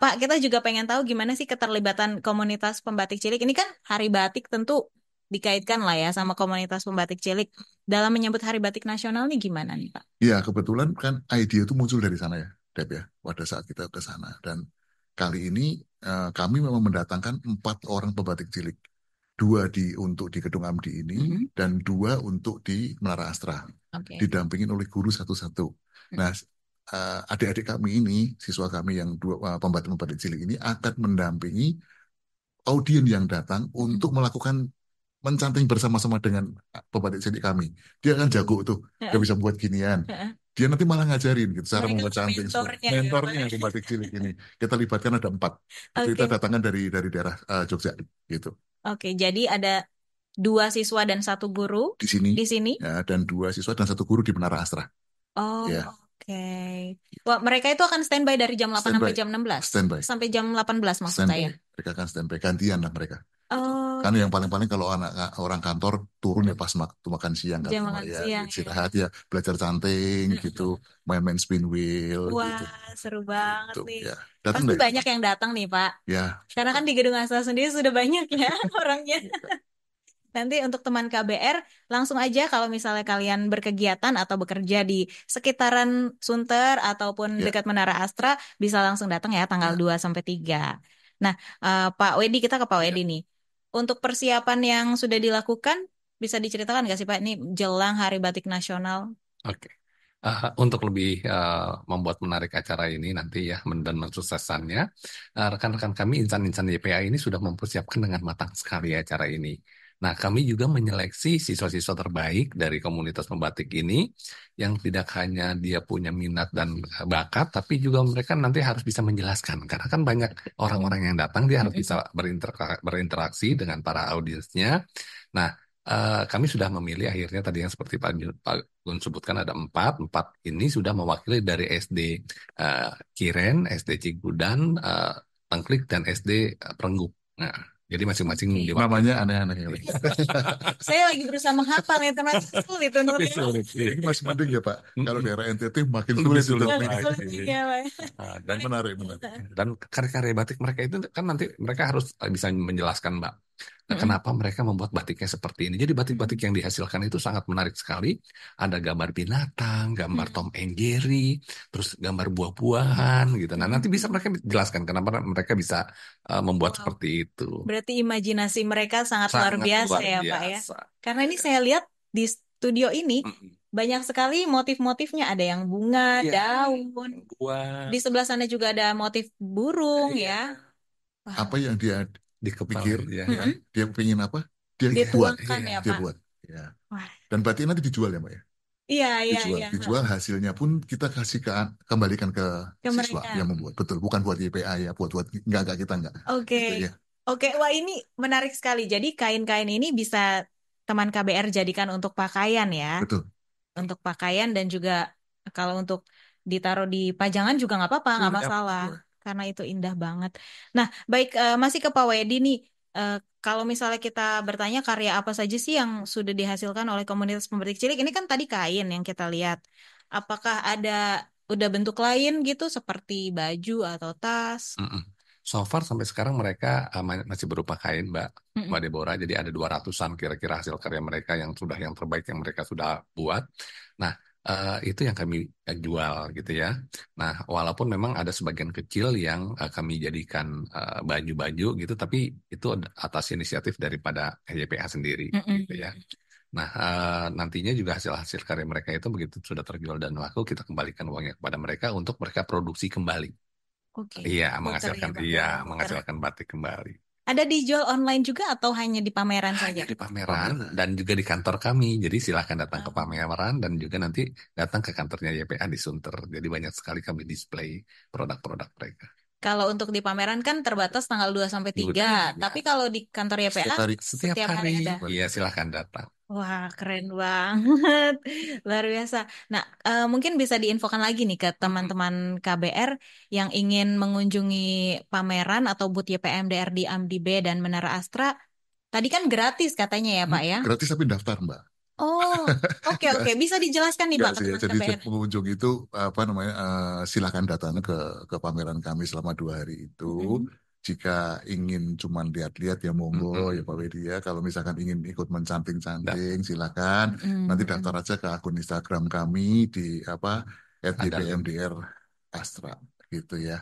Pak, kita juga pengen tahu gimana sih keterlibatan komunitas pembatik cilik. Ini kan Hari Batik tentu dikaitkan lah ya sama komunitas pembatik cilik. Dalam menyambut Hari Batik Nasional nih gimana nih Pak? Ya, kebetulan kan ide itu muncul dari sana ya, Deb ya. Pada saat kita ke sana. Dan kali ini kami memang mendatangkan 4 orang pembatik cilik. 2 untuk di Gedung Amdi ini, dan 2 untuk di Menara Astra. Didampingin oleh guru satu-satu. Nah, adik-adik kami ini, siswa kami yang 2 pembatik cilik ini akan mendampingi audien yang datang untuk melakukan mencanting bersama-sama dengan pembatik cilik kami. Dia kan jago tuh, dia bisa buat ginian. Dia nanti malah ngajarin gitu cara membuat canting. Mentornya pembatik cilik ini. Kita libatkan ada 4. Kita datangkan dari daerah Jogja gitu. Oke, jadi ada 2 siswa dan 1 guru di sini. Ya, dan 2 siswa dan 1 guru di Menara Astra. Ya. Oke. Wah, mereka itu akan standby dari jam 8 sampai jam 16? Standby. Sampai jam 18 maksud saya? Mereka akan standby, gantian lah mereka. Kan yang paling-paling kalau orang kantor turun ya pas makan siang kan, siang, istirahat ya, belajar canting gitu, main-main spin wheel. Wah, gitu. Seru banget gitu, nih. Ya. Pasti banyak yang datang nih Pak. Ya. Karena kan di Gedung Astra sendiri sudah banyak ya orangnya. Nanti untuk teman KBR langsung aja kalau misalnya kalian berkegiatan atau bekerja di sekitaran Sunter ataupun dekat Menara Astra, bisa langsung datang ya tanggal 2 sampai 3. Nah, Pak Wedi, kita ke Pak Wedi nih. Untuk persiapan yang sudah dilakukan, bisa diceritakan nggak sih Pak, ini jelang Hari Batik Nasional? Oke. Untuk lebih membuat menarik acara ini nanti ya dan mensukseskannya, rekan-rekan kami insan-insan YPA ini sudah mempersiapkan dengan matang sekali acara ini. Nah, kami juga menyeleksi siswa-siswa terbaik dari komunitas membatik ini yang tidak hanya dia punya minat dan bakat, tapi juga mereka nanti harus bisa menjelaskan. Karena kan banyak orang-orang yang datang, dia harus bisa berinteraksi dengan para audiensnya. Nah, kami sudah memilih akhirnya tadi yang seperti Pak Gun sebutkan ada empat ini sudah mewakili dari SD Kiren, SD Cigudan, Tengklik, dan SD Perenggup. Nah, jadi masing-masing diwakili. Namanya aneh-aneh ya. Saya lagi berusaha menghafal ya teman, sulit untuk Ini masih mending ya Pak. Kalau daerah NTT makin sulit untuk dan menarik. Dan karya-karya batik mereka itu kan nanti mereka harus bisa menjelaskan, Mbak. Nah, kenapa mereka membuat batiknya seperti ini? Jadi batik-batik yang dihasilkan itu sangat menarik sekali. Ada gambar binatang, gambar Tom and Jerry, terus gambar buah-buahan gitu. Nah, nanti bisa mereka jelaskan kenapa mereka bisa membuat seperti itu. Berarti imajinasi mereka sangat luar biasa ya Pak ya. Karena ini saya lihat di studio ini banyak sekali motif-motifnya. Ada yang bunga, daun. Di sebelah sana juga ada motif burung ya. Apa yang dia dipikir, ya. Dia pengen apa? Dia buat. Ya, dia Pak. buat. Ya. Dan batik nanti dijual ya Mbak ya? Iya. Dijual hasilnya pun kita kasih kembalikan ke siswa mereka yang membuat. Betul, bukan buat YPA ya, buat enggak kita enggak. Oke. Gitu, ya. Oke, wah ini menarik sekali. Jadi kain-kain ini bisa teman KBR jadikan untuk pakaian ya. Betul. Untuk pakaian dan juga kalau untuk ditaruh di pajangan juga nggak apa-apa, nggak masalah. Karena itu indah banget. Nah, baik, masih ke Pak Wedi nih. Kalau misalnya kita bertanya karya apa saja sih yang sudah dihasilkan oleh komunitas pembatik cilik, ini kan tadi kain yang kita lihat. Apakah ada udah bentuk lain gitu seperti baju atau tas? So far sampai sekarang mereka masih berupa kain, Mbak Deborah. Jadi ada 200-an kira-kira hasil karya mereka yang terbaik yang mereka sudah buat. Nah, itu yang kami jual gitu ya. Nah, walaupun memang ada sebagian kecil yang kami jadikan baju-baju gitu, tapi itu atas inisiatif daripada YPA sendiri gitu ya. Nah, nantinya juga hasil-hasil karya mereka itu begitu sudah terjual dan laku, kita kembalikan uangnya kepada mereka untuk mereka produksi kembali. Oke. Iya, menghasilkan batik kembali. Ada dijual online juga atau hanya di pameran saja? Di pameran dan juga di kantor kami. Jadi silahkan datang ke pameran dan juga nanti datang ke kantornya YPA di Sunter. Jadi banyak sekali kami display produk-produk mereka. Kalau untuk di pameran kan terbatas tanggal 2 sampai 3. Tapi kalau di kantor YPA setiap hari ada. Iya, silahkan datang. Wah, keren banget. Luar biasa. Nah, mungkin bisa diinfokan lagi nih ke teman-teman KBR yang ingin mengunjungi pameran atau booth YPMDR di Amdi-B dan Menara Astra. Tadi kan gratis katanya ya, Pak ya? Gratis tapi daftar, Mbak. Oh, oke. Bisa dijelaskan nih, Pak, ke teman Jadi KBR. pengunjung itu silakan datang ke pameran kami selama 2 hari itu. Jika ingin cuman lihat-lihat ya monggo ya Pak Wedi ya. Kalau misalkan ingin ikut mencanting-canting silakan. Nanti daftar aja ke akun Instagram kami di @YPMDR Astra gitu ya.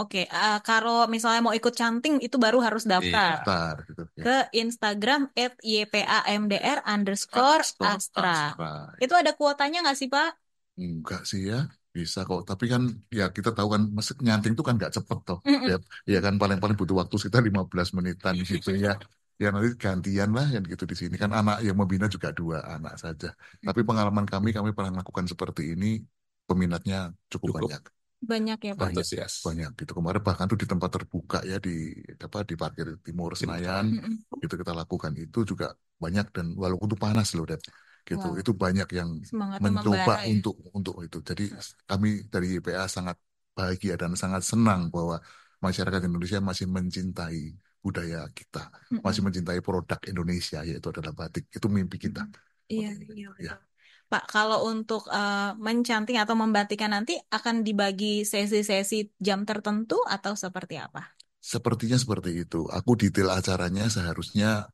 Oke, kalau misalnya mau ikut canting itu baru harus daftar gitu, ya. Ke Instagram @YPAMDR_Astra. Itu ada kuotanya nggak sih Pak? Enggak sih ya. Bisa kok, tapi kan ya kita tahu kan nyanting itu kan nggak cepet toh. Ya kan paling-paling butuh waktu sekitar 15 menitan gitu ya. Ya nanti gantian lah yang gitu di sini kan anak yang membina juga 2 anak saja. Tapi pengalaman kami pernah melakukan seperti ini, peminatnya cukup banyak. Banyak ya Pak. Banyak gitu. Kemarin bahkan tuh di tempat terbuka ya di parkir Timur Senayan itu kita lakukan itu juga banyak dan walaupun itu panas loh Dep. Gitu. Wow. Itu banyak yang mencoba untuk itu. Jadi kami dari YPA sangat bahagia dan sangat senang bahwa masyarakat Indonesia masih mencintai budaya kita, masih mencintai produk Indonesia yaitu adalah batik. Itu mimpi kita. Iya betul. Ya. Pak, kalau untuk mencanting atau membatikan nanti akan dibagi sesi-sesi jam tertentu atau seperti apa? Sepertinya seperti itu. Aku detail acaranya seharusnya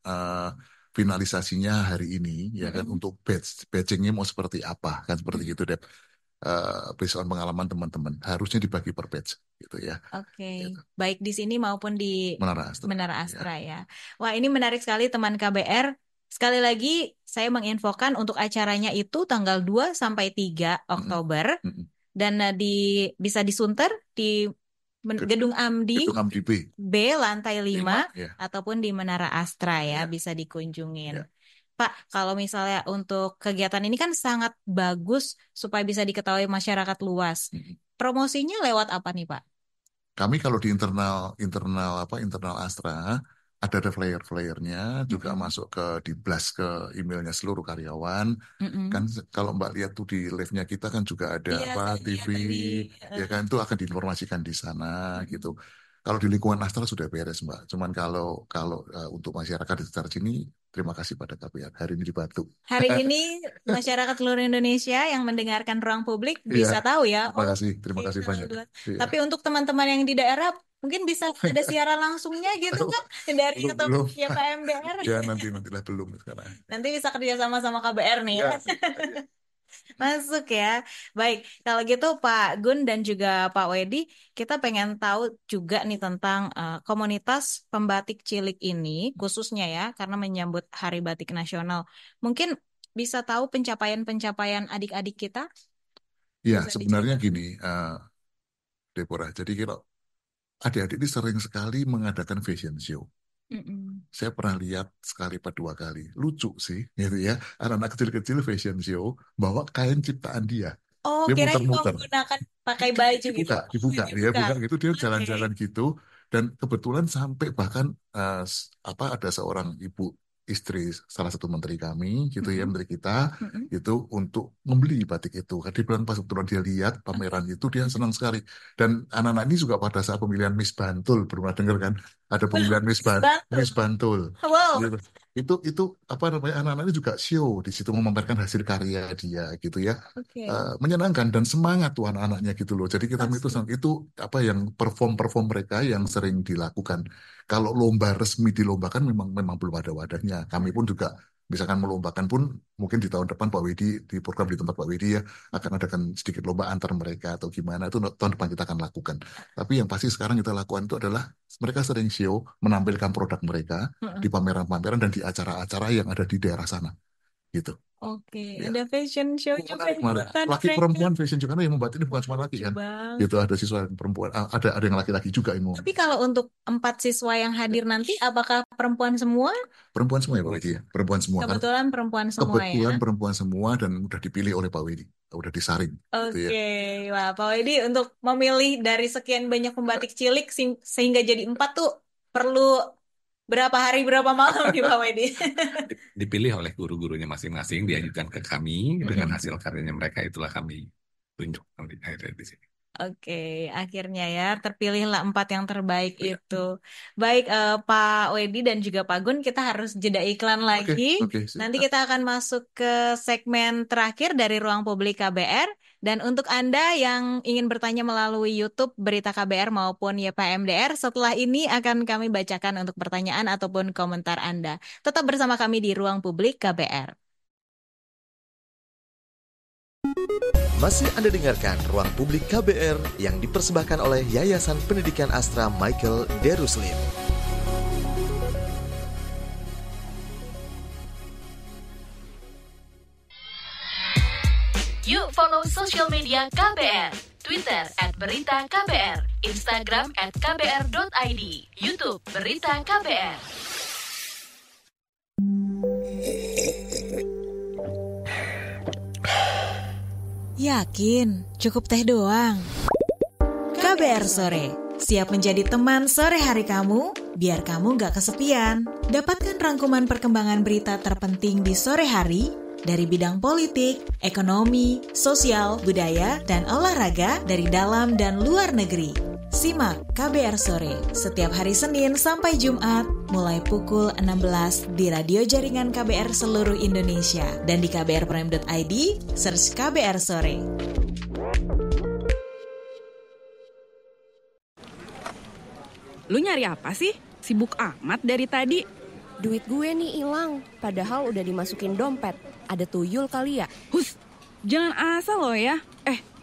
finalisasinya hari ini ya kan untuk batchingnya mau seperti apa kan seperti gitu Dep. based on pengalaman teman-teman. Harusnya dibagi per batch gitu ya. Oke, Gitu. baik di sini maupun di Menara Astra ya. Wah, ini menarik sekali teman KBR. Sekali lagi saya menginfokan untuk acaranya itu tanggal 2 sampai 3 Oktober dan bisa disunter di Gedung Amdi B lantai 5 ataupun di Menara Astra ya, bisa dikunjungin. Pak, kalau misalnya untuk kegiatan ini kan sangat bagus supaya bisa diketahui masyarakat luas. Promosinya lewat apa nih, Pak? Kami kalau di internal Astra ada flyer-flyernya juga masuk di blast ke emailnya seluruh karyawan. Kan kalau Mbak lihat tuh di live-nya kita kan juga ada TV, ya kan itu akan diinformasikan di sana gitu. Kalau di lingkungan Astra sudah beres, Mbak. Cuman kalau untuk masyarakat di sekitar sini, terima kasih pada KBR. Hari ini dibantu. Hari ini masyarakat seluruh Indonesia yang mendengarkan Ruang Publik bisa tahu ya. Terima kasih banyak. Tapi untuk teman-teman yang di daerah, mungkin bisa ada siaran langsungnya gitu kan dari ketemu YPA-MDR. Ya nantilah belum sekarang. Nanti bisa kerjasama sama KBR nih ya. Masuk ya. Baik, kalau gitu Pak Gun dan juga Pak Wedi, kita pengen tahu juga nih tentang komunitas pembatik cilik ini, khususnya ya, karena menyambut Hari Batik Nasional. Mungkin bisa tahu pencapaian-pencapaian adik-adik kita? Ya, sebenarnya gini, Deborah. Jadi kalau adik-adik ini sering sekali mengadakan fashion show. Saya pernah lihat sekali atau 2 kali, lucu sih, gitu ya. Anak-anak kecil-kecil fashion show bawa kain ciptaan dia. Oh, dia kirain muter-muter. menggunakan pakai baju gitu. Dibuka gitu, dia jalan-jalan gitu. Dan kebetulan sampai bahkan ada seorang ibu istri salah satu menteri kami, gitu ya, menteri kita, itu untuk membeli batik itu. Di bulan pas kebetulan dia lihat pameran itu, dia senang sekali. Dan anak-anak ini juga pada saat pemilihan Miss Bantul, pernah dengar kan? Ada pemilihan Miss Bantul. Wow. Itu anak-anak ini juga show di situ memamerkan hasil karya dia gitu ya. Menyenangkan dan semangat tuh anak-anaknya gitu loh. Jadi kita itu yang perform mereka yang sering dilakukan. Kalau lomba resmi dilombakan memang belum ada wadahnya. Kami pun juga misalkan melombakan pun mungkin di tahun depan Pak Wedi, di program di tempat Pak Wedi ya akan adakan sedikit lomba antar mereka atau gimana, itu tahun depan kita akan lakukan. Tapi yang pasti sekarang kita lakukan itu adalah mereka sering show menampilkan produk mereka di pameran-pameran dan di acara-acara yang ada di daerah sana gitu. Oke, ada fashion show juga. Laki perempuan fashion show, karena yang membuat ini bukan cuma laki kan. Gitu, ada siswa yang perempuan, ada yang laki-laki juga yang mau. Tapi kalau untuk 4 siswa yang hadir nanti, apakah perempuan semua? Perempuan semua ya Pak Wedi ya, perempuan semua. Kebetulan perempuan semua Kebetulan perempuan semua dan udah dipilih oleh Pak Wedi, udah disaring. Oke, wah Pak Wedi untuk memilih dari sekian banyak pembatik cilik sehingga jadi 4 tuh perlu berapa hari, berapa malam nih Pak Wedi? Dipilih oleh guru-gurunya masing-masing, diajukan ke kami dengan hasil karyanya mereka, itulah kami tunjuk nanti di sini. Oke, akhirnya ya terpilihlah 4 yang terbaik itu. Baik Pak Wedi dan juga Pak Gun, kita harus jeda iklan lagi. Nanti kita akan masuk ke segmen terakhir dari Ruang Publik KBR. Dan untuk Anda yang ingin bertanya melalui YouTube Berita KBR maupun YPA-MDR, setelah ini akan kami bacakan untuk pertanyaan ataupun komentar Anda. Tetap bersama kami di Ruang Publik KBR. Masih Anda dengarkan Ruang Publik KBR yang dipersembahkan oleh Yayasan Pendidikan Astra Michael Daruslim. Yuk follow sosial media KBR, Twitter @beritaKBR, Instagram @kbr.id, YouTube Berita KBR. Yakin, cukup teh doang. KBR Sore, siap menjadi teman sore hari kamu, biar kamu gak kesepian. Dapatkan rangkuman perkembangan berita terpenting di sore hari, dari bidang politik, ekonomi, sosial, budaya, dan olahraga dari dalam dan luar negeri. Simak KBR Sore setiap hari Senin sampai Jumat mulai pukul 16 di radio jaringan KBR seluruh Indonesia dan di kbrprime.id, search KBR Sore. Lu nyari apa sih? Sibuk amat dari tadi. Duit gue nih hilang, padahal udah dimasukin dompet. Ada tuyul kali ya? Hus, jangan asal lo ya.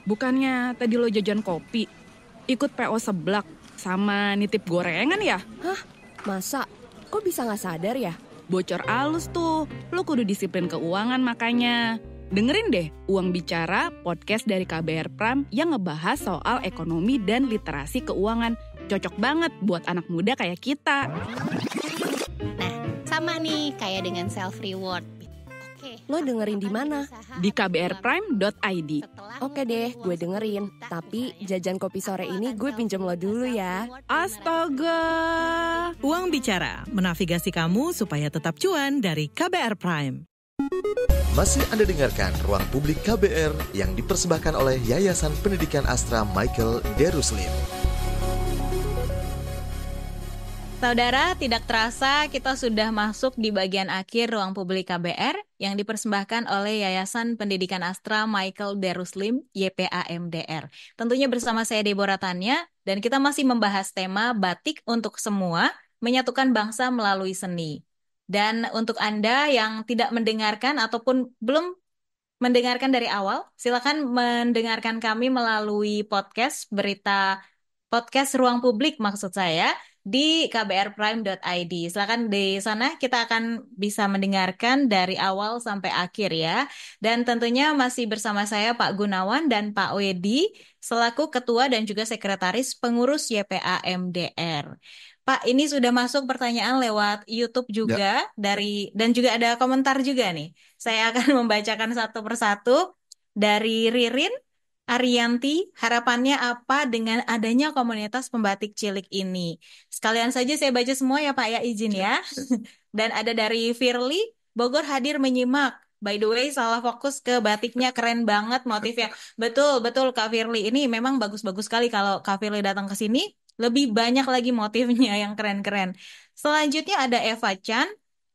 Bukannya tadi lo jajan kopi, ikut PO seblak, sama nitip gorengan ya? Hah? Masa? Kok bisa nggak sadar ya? Bocor alus tuh, lo kudu disiplin keuangan makanya. Dengerin deh Uang Bicara, podcast dari KBR Prime yang ngebahas soal ekonomi dan literasi keuangan. Cocok banget buat anak muda kayak kita. Nah, sama nih kayak dengan self-reward. Lo dengerin di mana? Di kbrprime.id. Oke deh, gue dengerin. Tapi jajan kopi sore ini gue pinjem lo dulu ya. Astaga. Uang Bicara, menavigasi kamu supaya tetap cuan dari KBR Prime. Masih Anda dengarkan Ruang Publik KBR yang dipersembahkan oleh Yayasan Pendidikan Astra Michael Daruslim. Saudara, tidak terasa kita sudah masuk di bagian akhir Ruang Publik KBR yang dipersembahkan oleh Yayasan Pendidikan Astra Michael Daruslim YPA-MDR. Tentunya bersama saya Deborah Tanya, dan kita masih membahas tema Batik untuk Semua, menyatukan bangsa melalui seni. Dan untuk Anda yang tidak mendengarkan ataupun belum mendengarkan dari awal, silakan mendengarkan kami melalui podcast Ruang Publik maksud saya, di kbrprime.id. Silakan di sana kita akan bisa mendengarkan dari awal sampai akhir ya. Dan tentunya masih bersama saya Pak Gunawan dan Pak Wedi selaku Ketua dan juga Sekretaris Pengurus YPA-MDR. Pak, ini sudah masuk pertanyaan lewat YouTube juga dan juga ada komentar juga nih. Saya akan membacakan satu persatu. Dari Ririn Ariyanti, harapannya apa dengan adanya komunitas pembatik cilik ini? Sekalian saja saya baca semua ya Pak ya, izin ya. Dan ada dari Firly, Bogor hadir menyimak. By the way, salah fokus ke batiknya, keren banget motifnya. Betul Kak Firly, ini memang bagus-bagus sekali kalau Kak Firly datang ke sini. Lebih banyak lagi motifnya yang keren-keren. Selanjutnya ada Eva Chan,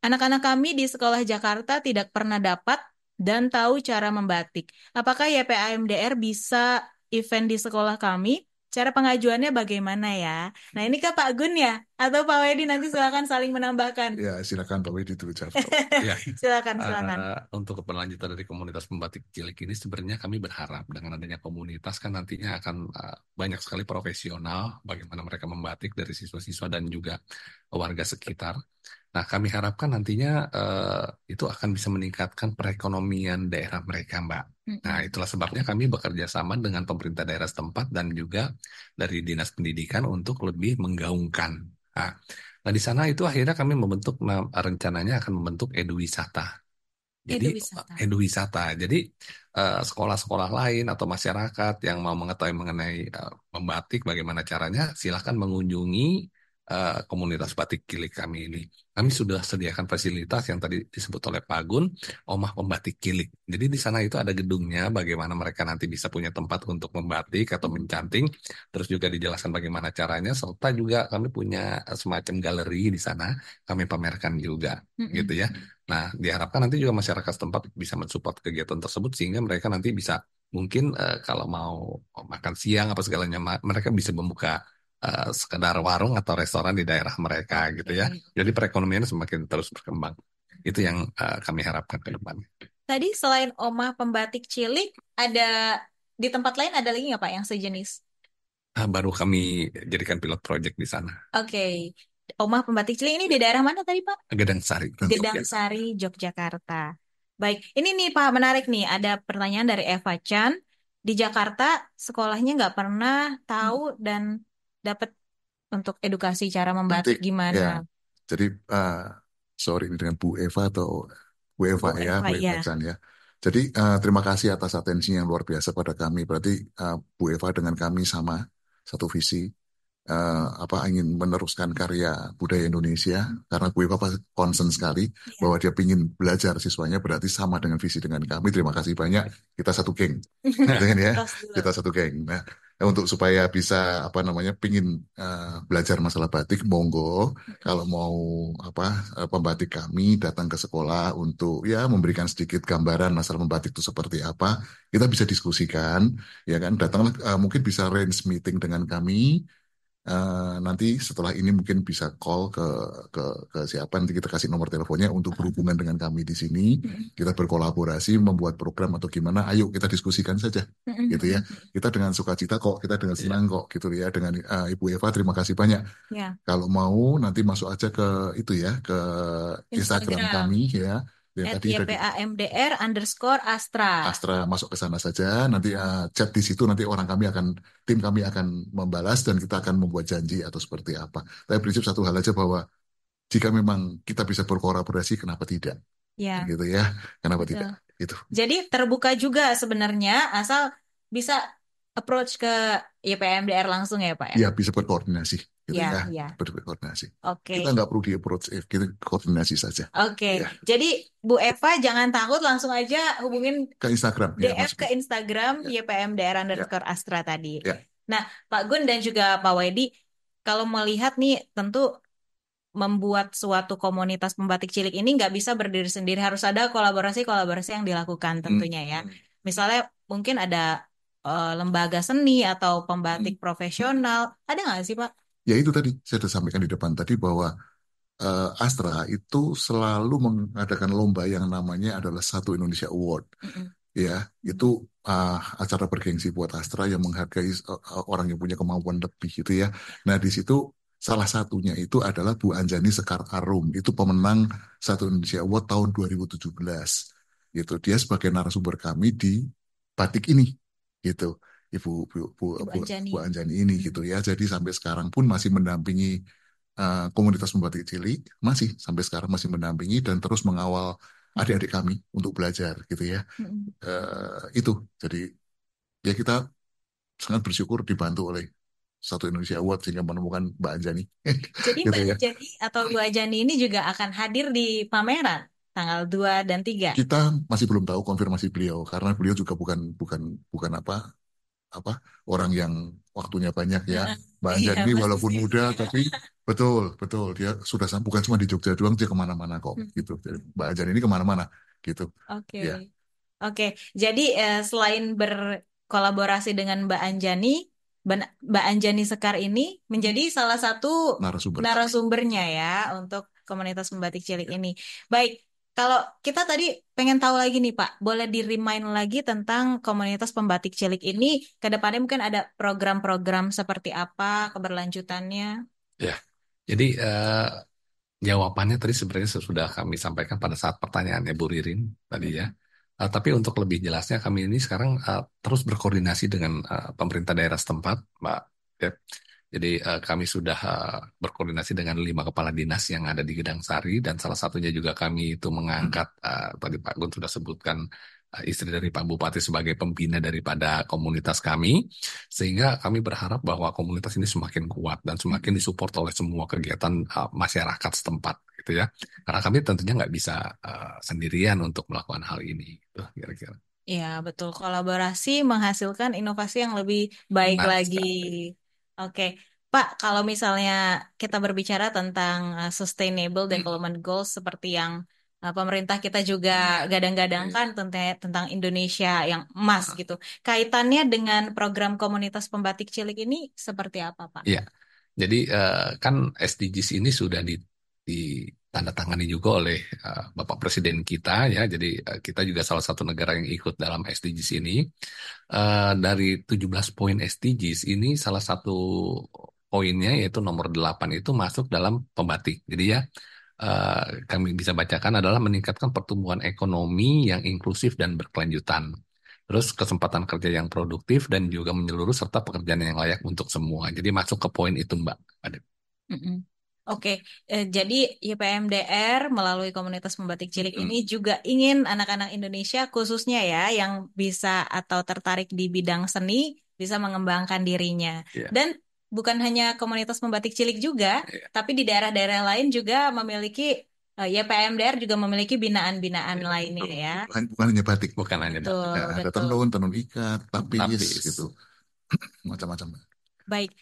anak-anak kami di sekolah Jakarta tidak pernah dapat dan tahu cara membatik. Apakah YPA-MDR bisa event di sekolah kami? Cara pengajuannya bagaimana ya? Nah ini ke Pak Gun ya? Atau Pak Wedi nanti silakan saling menambahkan. Ya, silakan Pak Wedi dulu jawab. Ya. Silakan. Untuk keberlanjutan dari komunitas pembatik cilik ini sebenarnya kami berharap dengan adanya komunitas kan nantinya akan banyak sekali profesional bagaimana mereka membatik dari siswa-siswa dan juga warga sekitar. Nah, kami harapkan nantinya itu akan bisa meningkatkan perekonomian daerah mereka, Mbak. Nah, itulah sebabnya kami bekerja sama dengan pemerintah daerah setempat dan juga dari Dinas Pendidikan untuk lebih menggaungkan. Nah, di sana itu akhirnya kami rencananya akan membentuk eduwisata. Jadi eduwisata. Jadi sekolah-sekolah lain atau masyarakat yang mau mengetahui mengenai membatik bagaimana caranya, silakan mengunjungi komunitas batik cilik kami ini. Kami sudah sediakan fasilitas yang tadi disebut oleh Pak Gun, Omah Pembatik Cilik. Jadi di sana itu ada gedungnya, bagaimana mereka nanti bisa punya tempat untuk membatik atau mencanting, terus juga dijelaskan bagaimana caranya, serta juga kami punya semacam galeri di sana, kami pamerkan juga, gitu ya. Nah, diharapkan nanti juga masyarakat setempat bisa mensupport kegiatan tersebut sehingga mereka nanti bisa mungkin kalau mau makan siang apa segalanya, mereka bisa membuka sekedar warung atau restoran di daerah mereka gitu ya. Jadi perekonomiannya semakin terus berkembang. Itu yang kami harapkan ke depannya. Tadi selain Omah Pembatik Cilik, ada di tempat lain ada lagi nggak Pak yang sejenis? Baru kami jadikan pilot project di sana. Oke. Omah Pembatik Cilik ini di daerah mana tadi Pak? Gedang Sari. Gedang Sari, Yogyakarta. Baik, ini nih Pak menarik nih. Ada pertanyaan dari Eva Chan. Di Jakarta sekolahnya nggak pernah tahu dan dapat untuk edukasi cara membatik gimana? Ya. Jadi sorry ini dengan Bu Eva atau Bu Eva ya, Bu Eva Chan ya. Jadi terima kasih atas atensinya yang luar biasa pada kami. Berarti Bu Eva dengan kami sama satu visi, ingin meneruskan karya budaya Indonesia. Karena Bu Eva concern sekali bahwa dia ingin belajar siswanya, berarti sama dengan visi dengan kami. Terima kasih banyak. Kita satu geng, ya. Kita satu geng. Nah, untuk supaya bisa pingin belajar masalah batik, monggo kalau mau pembatik kami datang ke sekolah untuk ya memberikan sedikit gambaran masalah membatik itu seperti apa, kita bisa diskusikan ya kan, datanglah mungkin bisa arrange meeting dengan kami Nanti setelah ini mungkin bisa call ke siapa, nanti kita kasih nomor teleponnya untuk berhubungan dengan kami di sini. Kita berkolaborasi membuat program atau gimana. Ayo kita diskusikan saja, gitu ya. Kita dengan sukacita kok, kita dengan senang kok, gitu ya. Dengan Ibu Eva, terima kasih banyak. Ya. Kalau mau nanti masuk aja ke itu ya, ke Instagram kami ya. Tadi @ypamdr_astra. Astra, masuk ke sana saja. Nanti chat di situ, nanti tim kami akan membalas dan kita akan membuat janji atau seperti apa. Tapi prinsip satu hal aja, bahwa jika memang kita bisa berkolaborasi, kenapa tidak? Ya. Gitu ya, kenapa Betul. tidak? Gitu. Jadi terbuka juga sebenarnya, asal bisa approach ke YPMDR langsung ya Pak ya? Ya, bisa berkoordinasi. Gitu Ya. Berkoordinasi. Oke. Kita nggak perlu di-approach, kita koordinasi saja. Oke. Ya. Jadi Bu Eva jangan takut, langsung aja hubungin Ke Instagram. DM ke Instagram YPMDR_Astra tadi. Ya. Nah, Pak Gun dan juga Pak Wedi, kalau melihat nih, tentu membuat suatu komunitas pembatik cilik ini nggak bisa berdiri sendiri, harus ada kolaborasi-kolaborasi yang dilakukan tentunya ya. Misalnya mungkin ada lembaga seni atau pembatik profesional, ada nggak sih Pak? Ya itu tadi saya sudah sampaikan di depan tadi, bahwa Astra itu selalu mengadakan lomba yang namanya adalah Satu Indonesia Award. Ya, itu acara bergengsi buat Astra yang menghargai orang yang punya kemampuan lebih gitu ya. Nah, di situ salah satunya itu adalah Bu Anjani Sekar Arum, itu pemenang Satu Indonesia Award tahun 2017. Gitu. Dia sebagai narasumber kami di batik ini, gitu. Bu Anjani ini gitu ya. Jadi sampai sekarang pun masih mendampingi komunitas pembatik cilik, masih sampai sekarang masih mendampingi dan terus mengawal adik-adik kami untuk belajar gitu ya. Itu jadi ya kita sangat bersyukur dibantu oleh Satu Indonesia Award sehingga menemukan Mbak Anjani. Jadi gitu Mbak ya. Anjani atau Bu Anjani ini juga akan hadir di pameran tanggal 2 dan 3. Kita masih belum tahu konfirmasi beliau, karena beliau juga bukan apa orang yang waktunya banyak ya. Mbak Anjani walaupun muda tapi betul dia sudah bukan cuma di Jogja doang, dia kemana-mana kok gitu. Jadi, Mbak Anjani ini kemana-mana gitu. Oke. Ya. Oke. Jadi selain berkolaborasi dengan Mbak Anjani Sekar ini menjadi salah satu narasumbernya ya untuk komunitas pembatik cilik ini. Baik. Kalau kita tadi pengen tahu lagi nih Pak, boleh di-remind lagi tentang komunitas pembatik cilik ini, ke depannya mungkin ada program-program seperti apa, keberlanjutannya? Ya, jadi jawabannya tadi sebenarnya sudah kami sampaikan pada saat pertanyaannya Bu Ririn tadi ya. Tapi untuk lebih jelasnya, kami ini sekarang terus berkoordinasi dengan pemerintah daerah setempat, Mbak. Ya. Jadi kami sudah berkoordinasi dengan 5 kepala dinas yang ada di Gedang Sari, dan salah satunya juga kami itu mengangkat, tadi Pak Gun sudah sebutkan, istri dari Pak Bupati sebagai pembina daripada komunitas kami, sehingga kami berharap bahwa komunitas ini semakin kuat dan semakin disupport oleh semua kegiatan masyarakat setempat, gitu ya. Karena kami tentunya nggak bisa sendirian untuk melakukan hal ini, gitu, kira-kira. Iya, betul. Kolaborasi menghasilkan inovasi yang lebih baik lagi. Oke, Pak, kalau misalnya kita berbicara tentang Sustainable Development Goals seperti yang pemerintah kita juga gadang-gadangkan tentang Indonesia yang emas gitu. Kaitannya dengan program komunitas pembatik cilik ini seperti apa, Pak? Iya, jadi kan SDGs ini sudah ditandatangani juga oleh Bapak Presiden kita ya. Jadi kita juga salah satu negara yang ikut dalam SDGs ini. Dari 17 poin SDGs ini, salah satu poinnya yaitu nomor 8 itu masuk dalam pembatik. Jadi ya kami bisa bacakan adalah meningkatkan pertumbuhan ekonomi yang inklusif dan berkelanjutan. Terus kesempatan kerja yang produktif dan juga menyeluruh serta pekerjaan yang layak untuk semua. Jadi masuk ke poin itu, Mbak. Oke, jadi YPMDR melalui komunitas pembatik cilik ini juga ingin anak-anak Indonesia khususnya ya yang bisa atau tertarik di bidang seni bisa mengembangkan dirinya. Dan bukan hanya komunitas pembatik cilik juga, tapi di daerah-daerah lain juga memiliki, YPMDR juga memiliki binaan-binaan lainnya ya. Bukan hanya batik. Bukan hanya batik. Ada tenun ikat, tapis gitu. Macam-macam. Baik,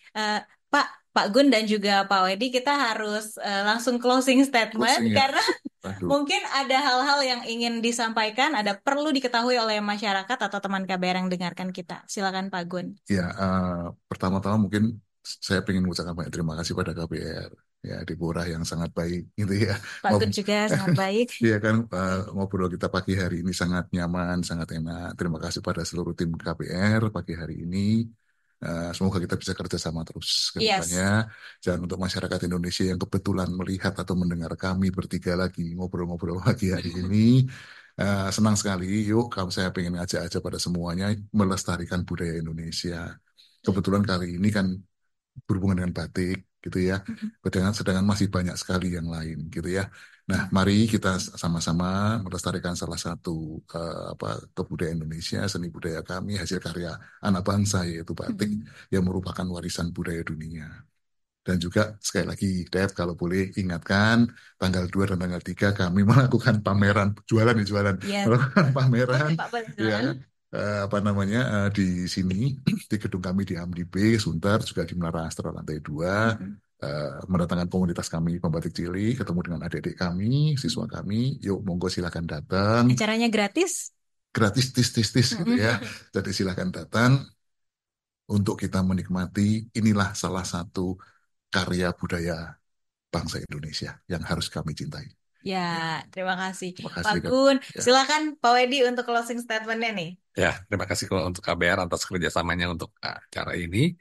Pak Gun dan juga Pak Wedi, kita harus langsung closing statement karena mungkin ada hal-hal yang ingin disampaikan, ada perlu diketahui oleh masyarakat atau teman KBR yang dengarkan kita. Silakan Pak Gun. Ya, pertama-tama mungkin saya ingin mengucapkan banyak terima kasih pada KBR. Ya, Deborah yang sangat baik gitu ya. Pak Gun juga sangat baik. Iya kan, ngobrol kita pagi hari ini sangat nyaman, sangat enak. Terima kasih pada seluruh tim KBR pagi hari ini. Semoga kita bisa kerjasama terus ke depannya. Dan untuk masyarakat Indonesia yang kebetulan melihat atau mendengar kami bertiga lagi ngobrol-ngobrol pagi hari ini, senang sekali. Yuk, saya pengen ngajak aja pada semuanya melestarikan budaya Indonesia. Kebetulan kali ini kan berhubungan dengan batik gitu ya. Sedangkan masih banyak sekali yang lain gitu ya. Nah, mari kita sama-sama melestarikan salah satu kebudayaan Indonesia, seni budaya kami, hasil karya anak bangsa yaitu batik yang merupakan warisan budaya dunia. Dan juga sekali lagi, Dad, kalau boleh ingatkan tanggal 2 dan tanggal 3 kami melakukan pameran, melakukan pameran ya. Di sini di gedung kami di Amdi-B, Sunter, juga di Menara Astra lantai 2, mendatangkan komunitas kami pembatik cilik, ketemu dengan adik-adik kami, siswa kami. Yuk, monggo silakan datang. Acaranya gratis? Gratis, tis gitu ya. Jadi silakan datang untuk kita menikmati. Inilah salah satu karya budaya bangsa Indonesia yang harus kami cintai. Ya, terima kasih. Pak Gun. Silakan Pak Wedi untuk closing statement-nya nih. Ya, terima kasih untuk KBR atas kerjasamanya untuk acara ini.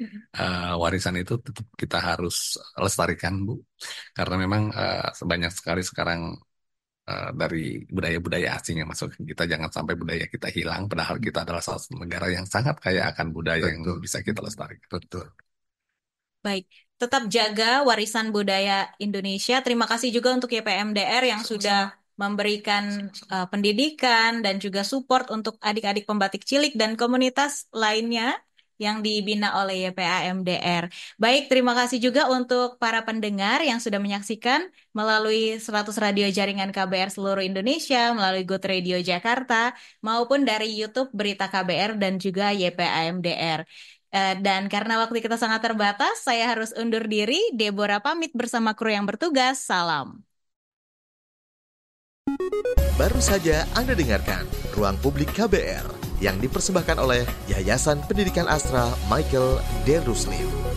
Warisan itu tetap kita harus lestarikan, Bu. Karena memang banyak sekali sekarang dari budaya-budaya asing yang masuk ke kita. Jangan sampai budaya kita hilang, padahal kita adalah salah satu negara yang sangat kaya akan budaya yang bisa kita lestarikan. Betul. Baik, tetap jaga warisan budaya Indonesia. Terima kasih juga untuk YPMDR yang sudah memberikan pendidikan dan juga support untuk adik-adik pembatik cilik dan komunitas lainnya yang dibina oleh YPAMDR. Baik, terima kasih juga untuk para pendengar yang sudah menyaksikan melalui 100 radio jaringan KBR seluruh Indonesia, melalui Good Radio Jakarta, maupun dari YouTube Berita KBR dan juga YPAMDR. Dan karena waktu kita sangat terbatas, saya harus undur diri. Deborah pamit bersama kru yang bertugas. Salam. Baru saja Anda dengarkan Ruang Publik KBR yang dipersembahkan oleh Yayasan Pendidikan Astra Michael D. Ruslim.